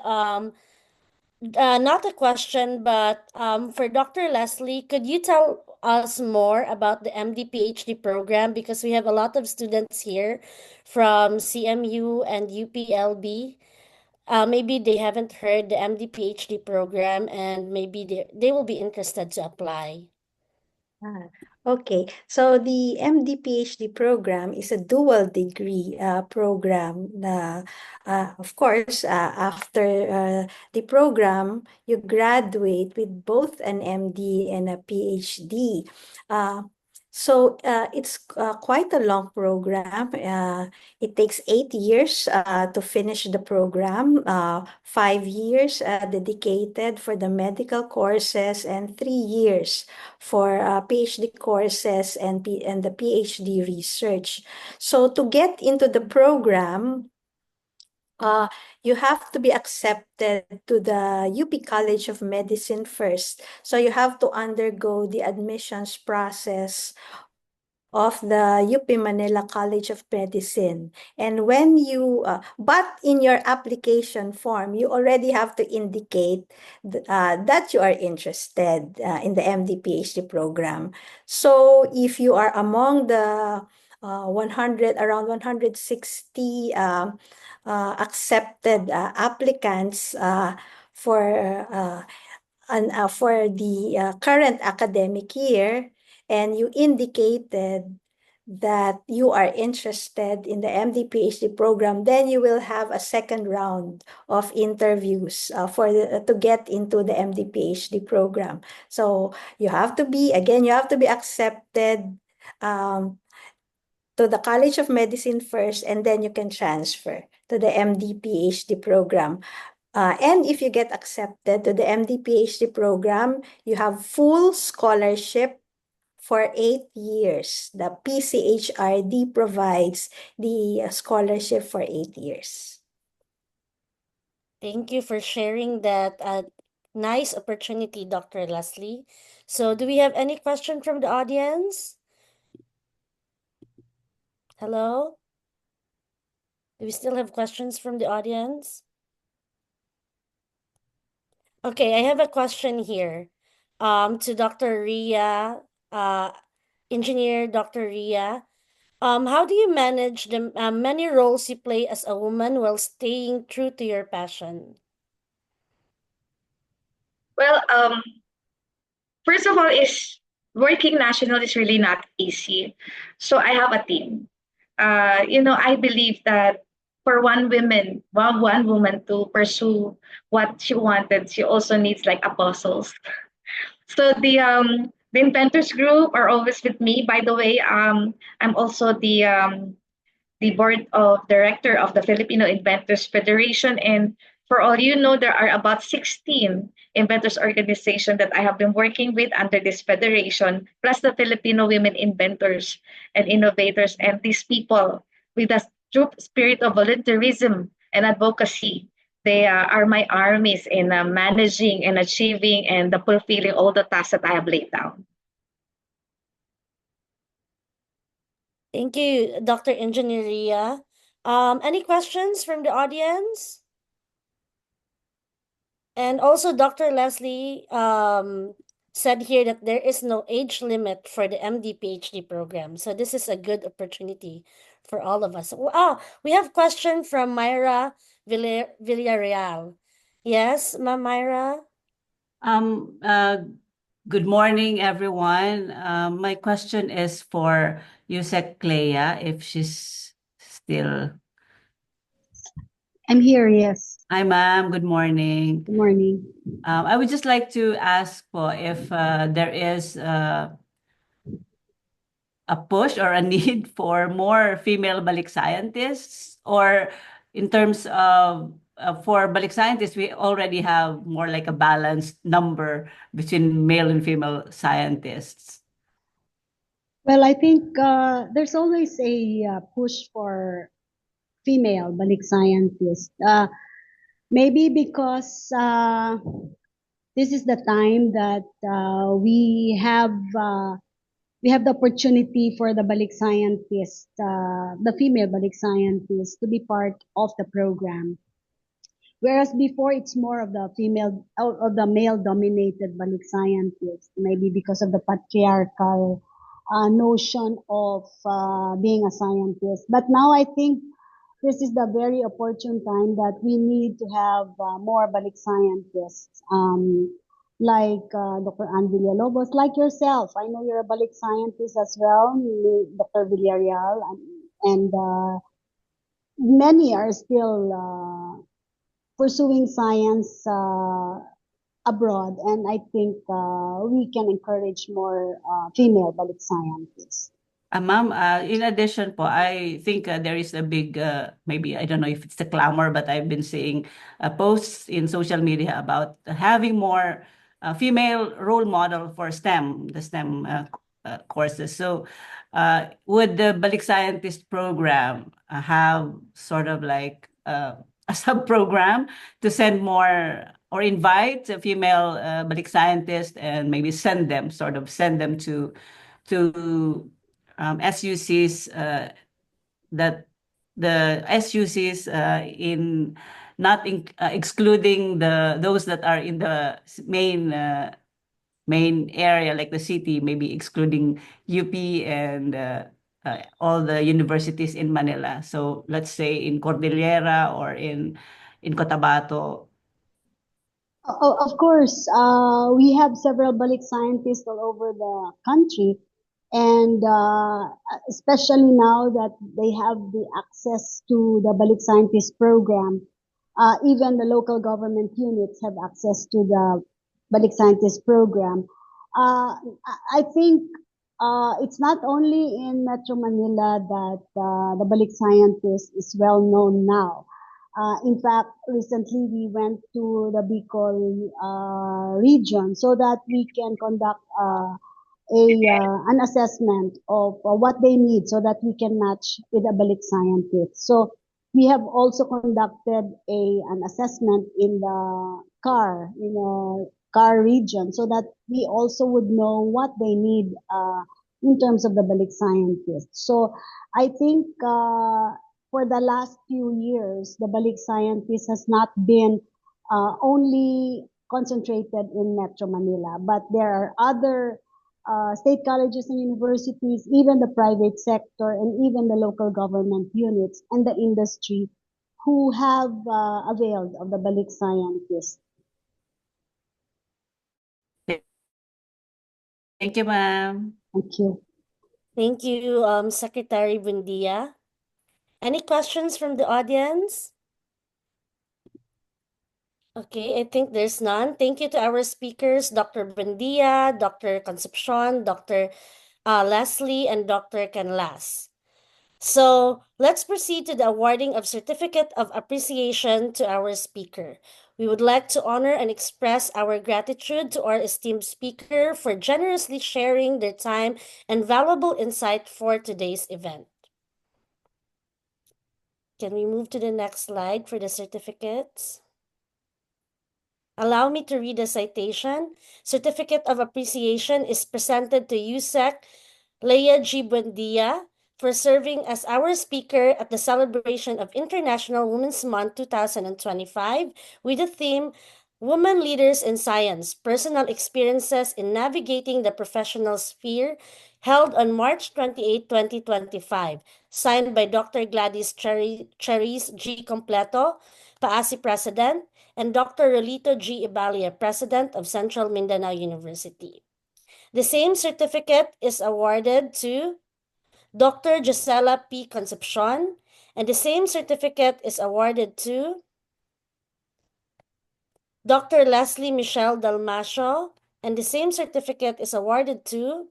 not a question, but for Dr. Leslie, could you tell us more about the MD PhD program? Because we have a lot of students here from CMU and UPLB. Maybe they haven't heard the MD PhD program, and maybe they will be interested to apply. Okay, so the MD PhD program is a dual degree program. Of course, after the program, you graduate with both an MD and a PhD. So it's quite a long program. It takes 8 years to finish the program, 5 years dedicated for the medical courses, and 3 years for PhD courses and the PhD research. So to get into the program, you have to be accepted to the UP College of Medicine first. So you have to undergo the admissions process of the UP Manila College of Medicine. And when but in your application form, you already have to indicate that you are interested in the MD PhD program. So if you are among the around 160 accepted applicants for the current academic year, and you indicated that you are interested in the MD PhD program, then you will have a second round of interviews to get into the MD PhD program. So you have to be accepted to the College of Medicine first, and then you can transfer to the MD PhD program. And if you get accepted to the MD PhD program, you have full scholarship for 8 years. The PCHRD provides the scholarship for 8 years. Thank you for sharing that nice opportunity, Dr. Leslie. So, do we have any question from the audience? Hello? Do we still have questions from the audience? Okay, I have a question here to Dr. Ria, Engineer Dr. Ria. How do you manage the many roles you play as a woman while staying true to your passion? Well, first of all, is working national is really not easy. So I have a team. I believe that for one woman to pursue what she wanted, she also needs like apostles. So the inventors group are always with me. By the way, I'm also the board of director of the Filipino Inventors Federation. And for all you know, there are about 16 inventors organization that I have been working with under this federation, plus the Filipino women inventors and innovators. And these people with a true spirit of volunteerism and advocacy, they are my armies in managing and achieving and fulfilling all the tasks that I have laid down. Thank you, Dr. Engineer Ria. Any questions from the audience? And also, Dr. Leslie said here that there is no age limit for the MD PhD program. So this is a good opportunity for all of us. We have question from Myra Villarreal. Yes, Ma'am Myra? Um, uh, Good morning, everyone. My question is for Yusek Leah, if she's still. I'm here, yes. Hi, ma'am. Good morning. Good morning. I would just like to ask for if there is a push or a need for more female balik scientists, or in terms of for balik scientists, we already have more like a balanced number between male and female scientists. Well, I think there's always a push for female balik scientists. Maybe because this is the time that we have the opportunity for the balik scientists, the female balik scientists, to be part of the program. Whereas before, it's more of the male-dominated balik scientists, maybe because of the patriarchal notion of being a scientist. But now I think this is the very opportune time that we need to have more balik scientists, like Dr. Ann Villalobos, like yourself. I know you're a balik scientist as well, Dr. Villarreal, and many are still pursuing science abroad, and I think we can encourage more female balik scientists. Ma'am, in addition po, I think there is a big, maybe, I don't know if it's the clamor, but I've been seeing posts in social media about having more female role model for STEM, the STEM courses. So would the Balik Scientist program have sort of like a sub-program to send more or invite a female Balik scientist and maybe send them to SUCs that the SUCs in not excluding those that are in the main area like the city, maybe excluding UP and all the universities in Manila. So let's say in Cordillera or in Cotabato. Of course, we have several balik scientists all over the country, and especially now that they have the access to the balik scientist program, even the local government units have access to the balik scientist program. I think it's not only in Metro Manila that the balik scientist is well known now. In fact, recently we went to the Bicol region so that we can conduct an assessment of what they need so that we can match with a balik scientist. So we have also conducted an assessment in the car region so that we also would know what they need in terms of the balik scientist. So I think for the last few years, the balik scientist has not been only concentrated in Metro Manila, but there are other state colleges and universities, even the private sector, and even the local government units and the industry who have availed of the balik scientist. Thank you, ma'am. Thank you. Thank you, Secretary Buendia. Any questions from the audience? Okay, I think there's none. Thank you to our speakers, Dr. Buendia, Dr. Concepcion, Dr. Leslie, and Dr. Canlas. So let's proceed to the awarding of Certificate of Appreciation to our speaker. We would like to honor and express our gratitude to our esteemed speaker for generously sharing their time and valuable insight for today's event. Can we move to the next slide for the certificates? Allow me to read the citation. Certificate of Appreciation is presented to USEC Leah J. Buendia for serving as our speaker at the celebration of International Women's Month 2025 with the theme Women Leaders in Science, Personal Experiences in Navigating the Professional Sphere, held on March 28, 2025, signed by Dr. Gladys Cherise G. Completo, PAASE President, and Dr. Rolito G. Ibalia, President of Central Mindanao University. The same certificate is awarded to Dr. Gisela P. Concepcion, and the same certificate is awarded to Dr. Leslie Michelle Dalmacio, and the same certificate is awarded to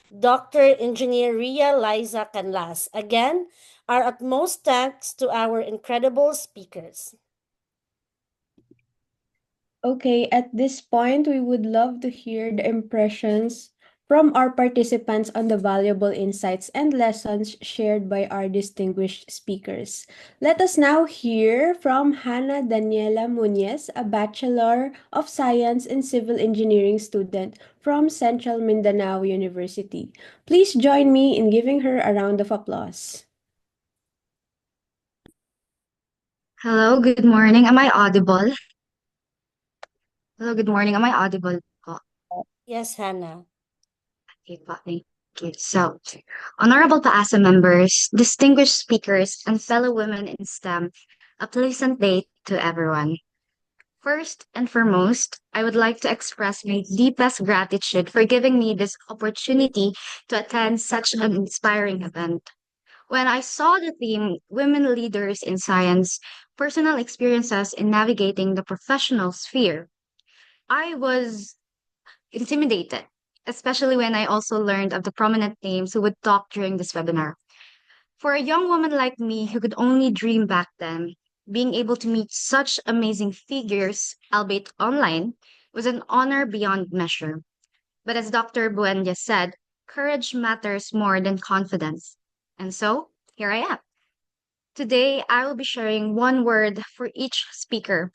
Dr. Engineer Liza Canlas. Again, our utmost thanks to our incredible speakers. Okay, at this point, we would love to hear the impressions from our participants on the valuable insights and lessons shared by our distinguished speakers. Let us now hear from Hannah Daniela Muñez, a Bachelor of Science in Civil Engineering student from Central Mindanao University. Please join me in giving her a round of applause. Hello, good morning. Am I audible? Hello, good morning. Am I audible po? Yes, Hannah. Okay po, thank you. So, honorable PAASE members, distinguished speakers, and fellow women in STEM, a pleasant day to everyone. First and foremost, I would like to express my deepest gratitude for giving me this opportunity to attend such an inspiring event. When I saw the theme, Women Leaders in Science, Personal Experiences in Navigating the Professional Sphere, I was intimidated, especially when I also learned of the prominent names who would talk during this webinar. For a young woman like me who could only dream back then, being able to meet such amazing figures, albeit online, was an honor beyond measure. But as Dr. Buendia said, courage matters more than confidence. And so, here I am. Today, I will be sharing one word for each speaker,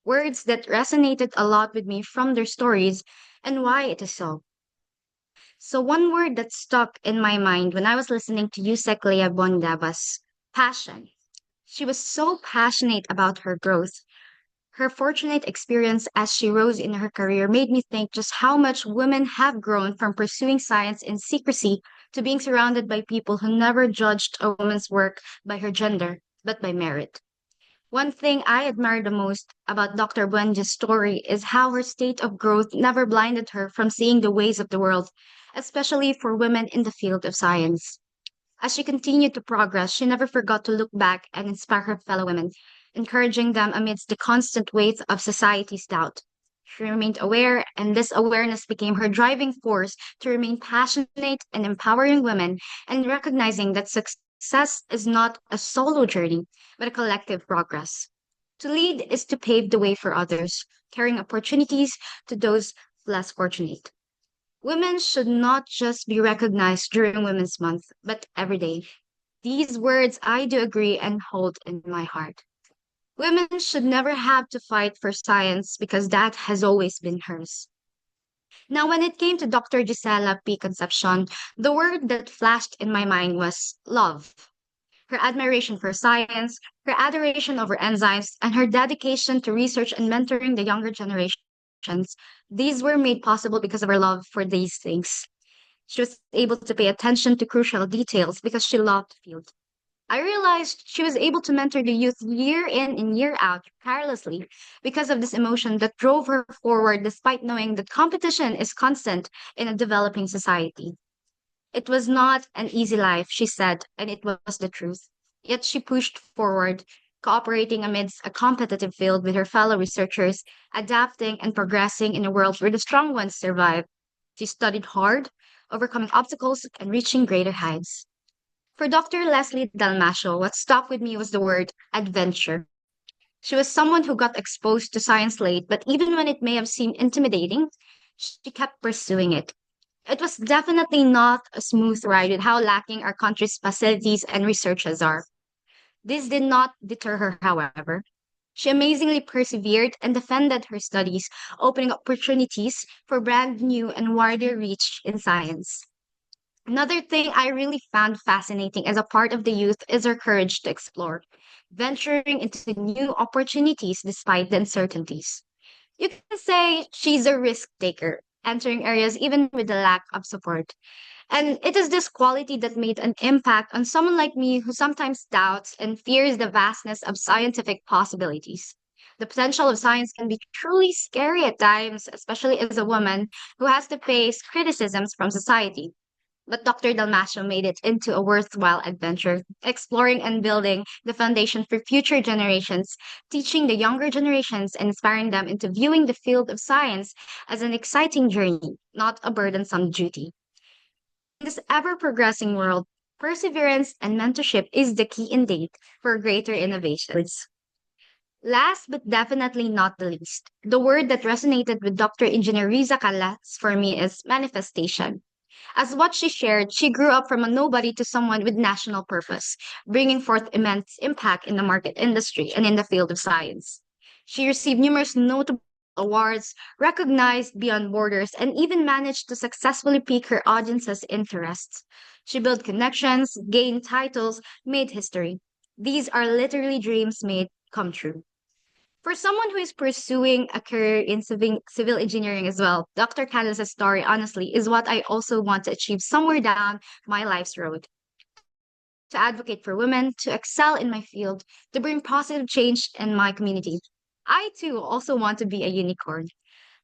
words that resonated a lot with me from their stories and why it is so. So one word that stuck in my mind when I was listening to Yusek Leah Bonda was passion. She was so passionate about her growth. Her fortunate experience as she rose in her career made me think just how much women have grown from pursuing science in secrecy to being surrounded by people who never judged a woman's work by her gender, but by merit. One thing I admire the most about Dr. Buendia's story is how her state of growth never blinded her from seeing the ways of the world, especially for women in the field of science. As she continued to progress, she never forgot to look back and inspire her fellow women, encouraging them amidst the constant weight of society's doubt. She remained aware, and this awareness became her driving force to remain passionate and empowering women and recognizing that success is not a solo journey, but a collective progress. To lead is to pave the way for others, carrying opportunities to those less fortunate. Women should not just be recognized during Women's Month, but every day. These words I do agree and hold in my heart. Women should never have to fight for science because that has always been hers. Now, when it came to Dr. Gisela P. Concepcion, the word that flashed in my mind was love. Her admiration for science, her adoration over enzymes, and her dedication to research and mentoring the younger generations, these were made possible because of her love for these things. She was able to pay attention to crucial details because she loved the field. I realized she was able to mentor the youth year in and year out tirelessly because of this emotion that drove her forward despite knowing that competition is constant in a developing society. It was not an easy life, she said, and it was the truth. Yet she pushed forward, cooperating amidst a competitive field with her fellow researchers, adapting and progressing in a world where the strong ones survive. She studied hard, overcoming obstacles and reaching greater heights. For Dr. Leslie Dalmacio, what stuck with me was the word adventure. She was someone who got exposed to science late, but even when it may have seemed intimidating, she kept pursuing it. It was definitely not a smooth ride with how lacking our country's facilities and researches are. This did not deter her, however. She amazingly persevered and defended her studies, opening opportunities for brand new and wider reach in science. Another thing I really found fascinating as a part of the youth is her courage to explore, venturing into new opportunities despite the uncertainties. You can say she's a risk taker, entering areas even with the lack of support. And it is this quality that made an impact on someone like me who sometimes doubts and fears the vastness of scientific possibilities. The potential of science can be truly scary at times, especially as a woman who has to face criticisms from society. But Dr. Dalmasio made it into a worthwhile adventure, exploring and building the foundation for future generations, teaching the younger generations and inspiring them into viewing the field of science as an exciting journey, not a burdensome duty. In this ever progressing world, perseverance and mentorship is the key ingredient for greater innovations. Last but definitely not the least, the word that resonated with Dr. Engineer Riza Canlas for me is manifestation. As what she shared, she grew up from a nobody to someone with national purpose, bringing forth immense impact in the market industry and in the field of science. She received numerous notable awards, recognized beyond borders, and even managed to successfully pique her audience's interests. She built connections, gained titles, made history. These are literally dreams made come true. For someone who is pursuing a career in civil engineering as well, Dr. Canlas' story, honestly, is what I also want to achieve somewhere down my life's road. To advocate for women, to excel in my field, to bring positive change in my community. I too also want to be a unicorn.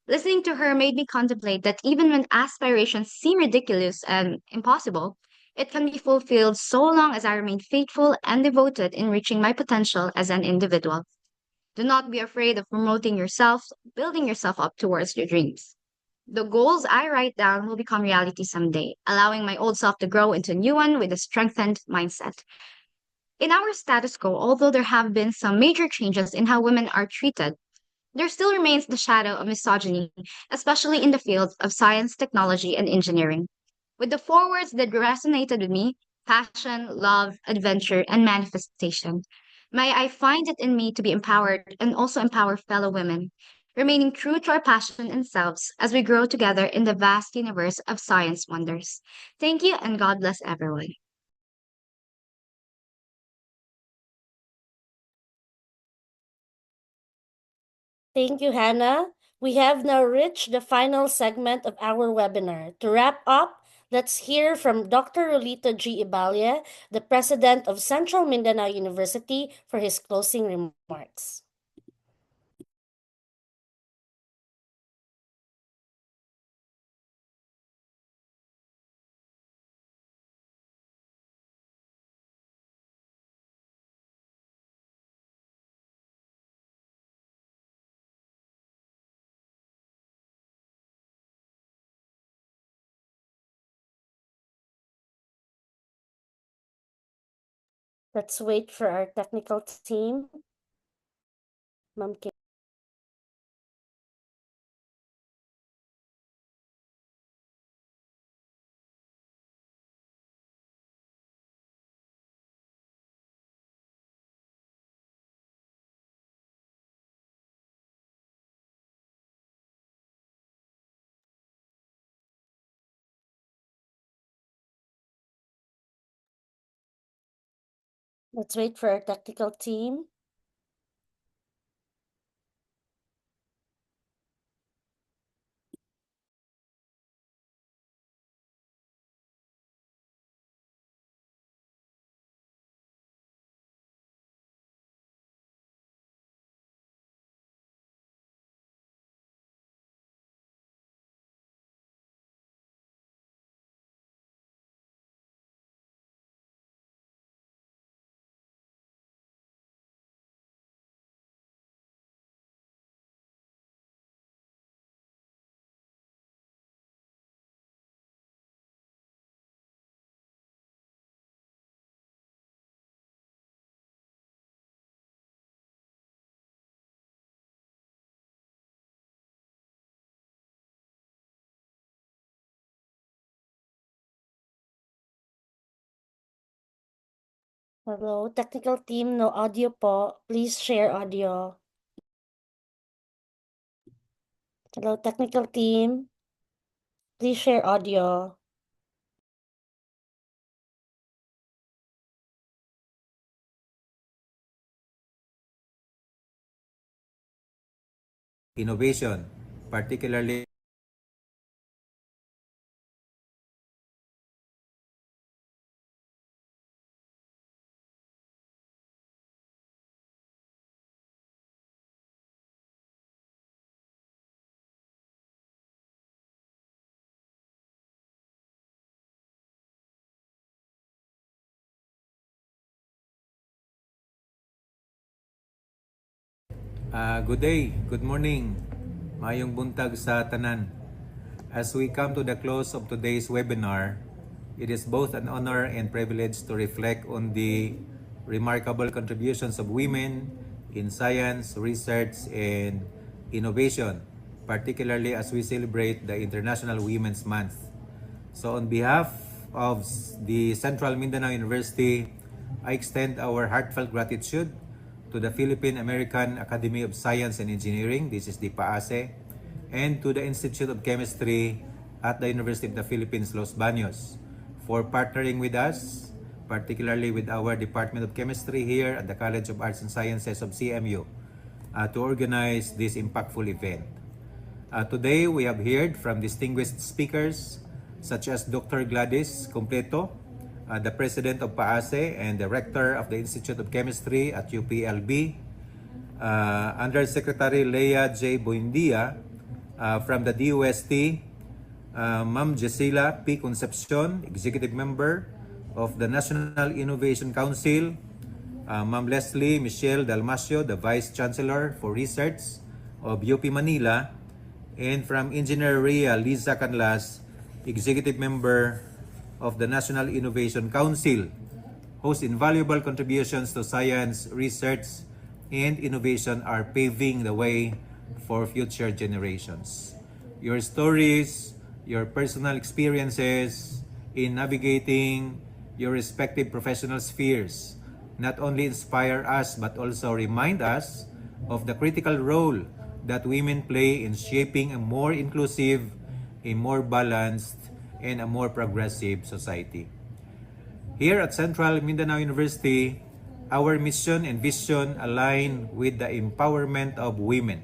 Listening to her made me contemplate that even when aspirations seem ridiculous and impossible, it can be fulfilled so long as I remain faithful and devoted in reaching my potential as an individual. Do not be afraid of promoting yourself, building yourself up towards your dreams. The goals I write down will become reality someday, allowing my old self to grow into a new one with a strengthened mindset. In our status quo, although there have been some major changes in how women are treated, there still remains the shadow of misogyny, especially in the fields of science, technology, and engineering. With the four words that resonated with me, passion, love, adventure, and manifestation, may I find it in me to be empowered and also empower fellow women, remaining true to our passion and selves as we grow together in the vast universe of science wonders. Thank you, and God bless everyone. Thank you, Hannah. We have now reached the final segment of our webinar. To wrap up, let's hear from Dr. Rolito G. Ibalia, the president of Central Mindanao University, for his closing remarks. Let's wait for our technical team. Ma'am Kim. Let's wait for our technical team. Hello, technical team, no audio po. Please share audio. Hello, technical team. Please share audio. Innovation, particularly good day, good morning, mayong buntag sa tanan. As we come to the close of today's webinar, it is both an honor and privilege to reflect on the remarkable contributions of women in science, research, and innovation, particularly as we celebrate the International Women's Month. So on behalf of the Central Mindanao University, I extend our heartfelt gratitude to the Philippine American Academy of Science and Engineering, this is the PAASE, and to the Institute of Chemistry at the University of the Philippines, Los Baños, for partnering with us, particularly with our Department of Chemistry here at the College of Arts and Sciences of CMU, to organize this impactful event. Today, we have heard from distinguished speakers such as Dr. Gladys Completo, the President of PAASE and the Rector of the Institute of Chemistry at UPLB, Undersecretary Leah J. Buendia from the DOST, Ma'am Gisela P. Concepcion, Executive Member of the National Innovation Council, Ma'am Leslie Michelle Dalmacio, the Vice Chancellor for Research of UP Manila, and from Engineer Liza Canlas, Executive Member of the National Innovation Council, whose invaluable contributions to science, research, and innovation are paving the way for future generations. Your stories, your personal experiences in navigating your respective professional spheres not only inspire us but also remind us of the critical role that women play in shaping a more inclusive, a more balanced, and a more progressive society. Here at Central Mindanao University, our mission and vision align with the empowerment of women.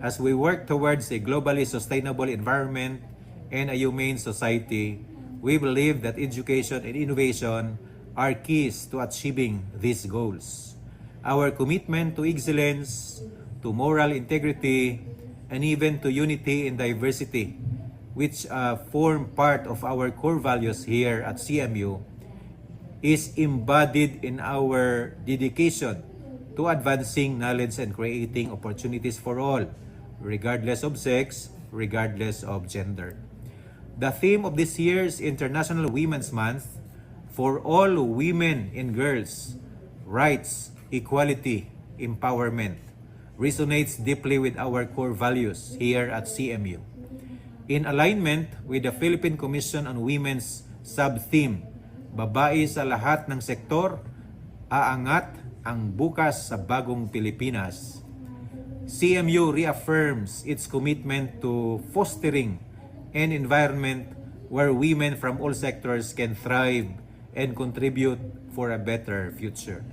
As we work towards a globally sustainable environment and a humane society, we believe that education and innovation are keys to achieving these goals. Our commitment to excellence, to moral integrity, and even to unity in diversity, which form part of our core values here at CMU, is embodied in our dedication to advancing knowledge and creating opportunities for all, regardless of sex, regardless of gender. The theme of this year's International Women's Month, for all women and girls, rights, equality, empowerment, resonates deeply with our core values here at CMU. In alignment with the Philippine Commission on Women's sub-theme, Babae sa lahat ng sektor, aangat ang bukas sa bagong Pilipinas, CMU reaffirms its commitment to fostering an environment where women from all sectors can thrive and contribute for a better future.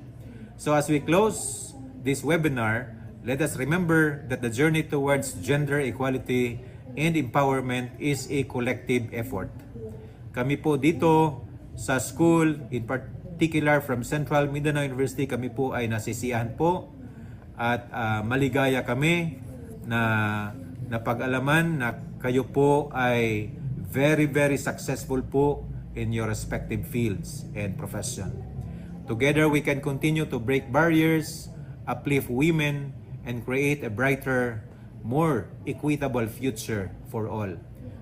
So as we close this webinar, let us remember that the journey towards gender equality and empowerment is a collective effort. Kami po dito sa school, in particular from Central Mindanao University, kami po ay nasisiyahan po at maligaya kami na napag-alaman na kayo po ay very, very successful po in your respective fields and profession. Together, we can continue to break barriers, uplift women, and create a brighter, more equitable future for all.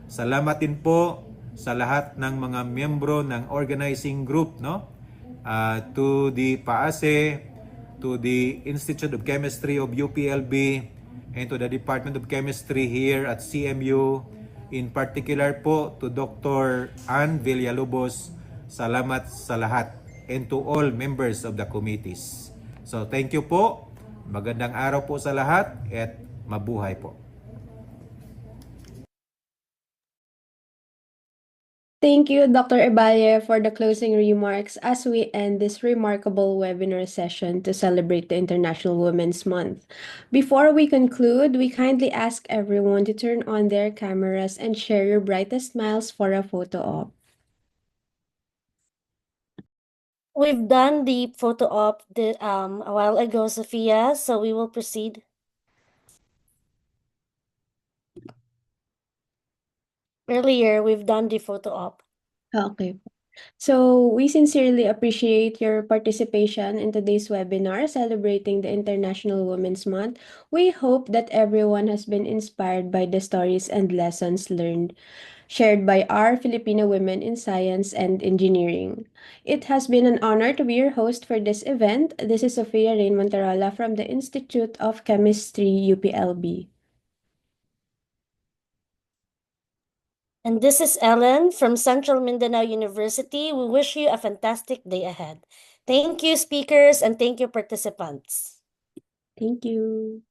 Salamat din po sa lahat ng mga miyembro ng organizing group, no? To the PAASE, to the Institute of Chemistry of UPLB, and to the Department of Chemistry here at CMU. In particular po to Dr. Ann Villalobos, salamat sa lahat, and to all members of the committees. So thank you po, magandang araw po sa lahat, at mabuhay po. Thank you, Dr. Eballe, for the closing remarks as we end this remarkable webinar session to celebrate the International Women's Month. Before we conclude, we kindly ask everyone to turn on their cameras and share your brightest smiles for a photo op. We've done the photo op a while ago, Sophia, so we will proceed. Earlier, we've done the photo op. Okay. So we sincerely appreciate your participation in today's webinar celebrating the International Women's Month. We hope that everyone has been inspired by the stories and lessons learned shared by our Filipino women in science and engineering. It has been an honor to be your host for this event. This is Sofia Rain Monterola from the Institute of Chemistry, UPLB. And this is Ellen from Central Mindanao University. We wish you a fantastic day ahead. Thank you, speakers, and thank you, participants. Thank you.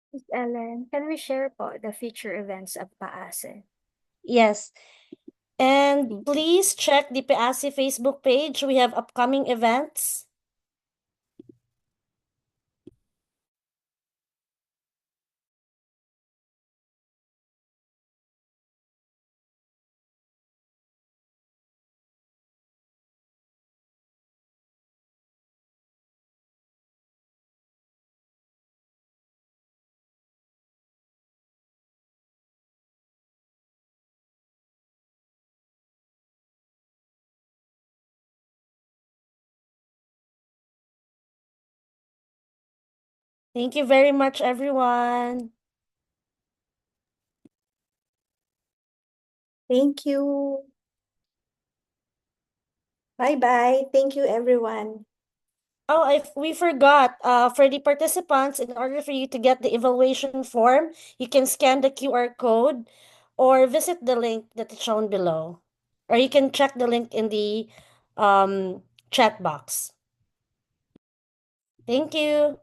Miss Ellen, can we share po the future events of PAASE? Yes. And please check the PAASE Facebook page. We have upcoming events. Thank you very much, everyone. Thank you. Bye-bye. Thank you, everyone. Oh, we forgot. For the participants, in order for you to get the evaluation form, you can scan the QR code or visit the link that is shown below. Or you can check the link in the chat box. Thank you.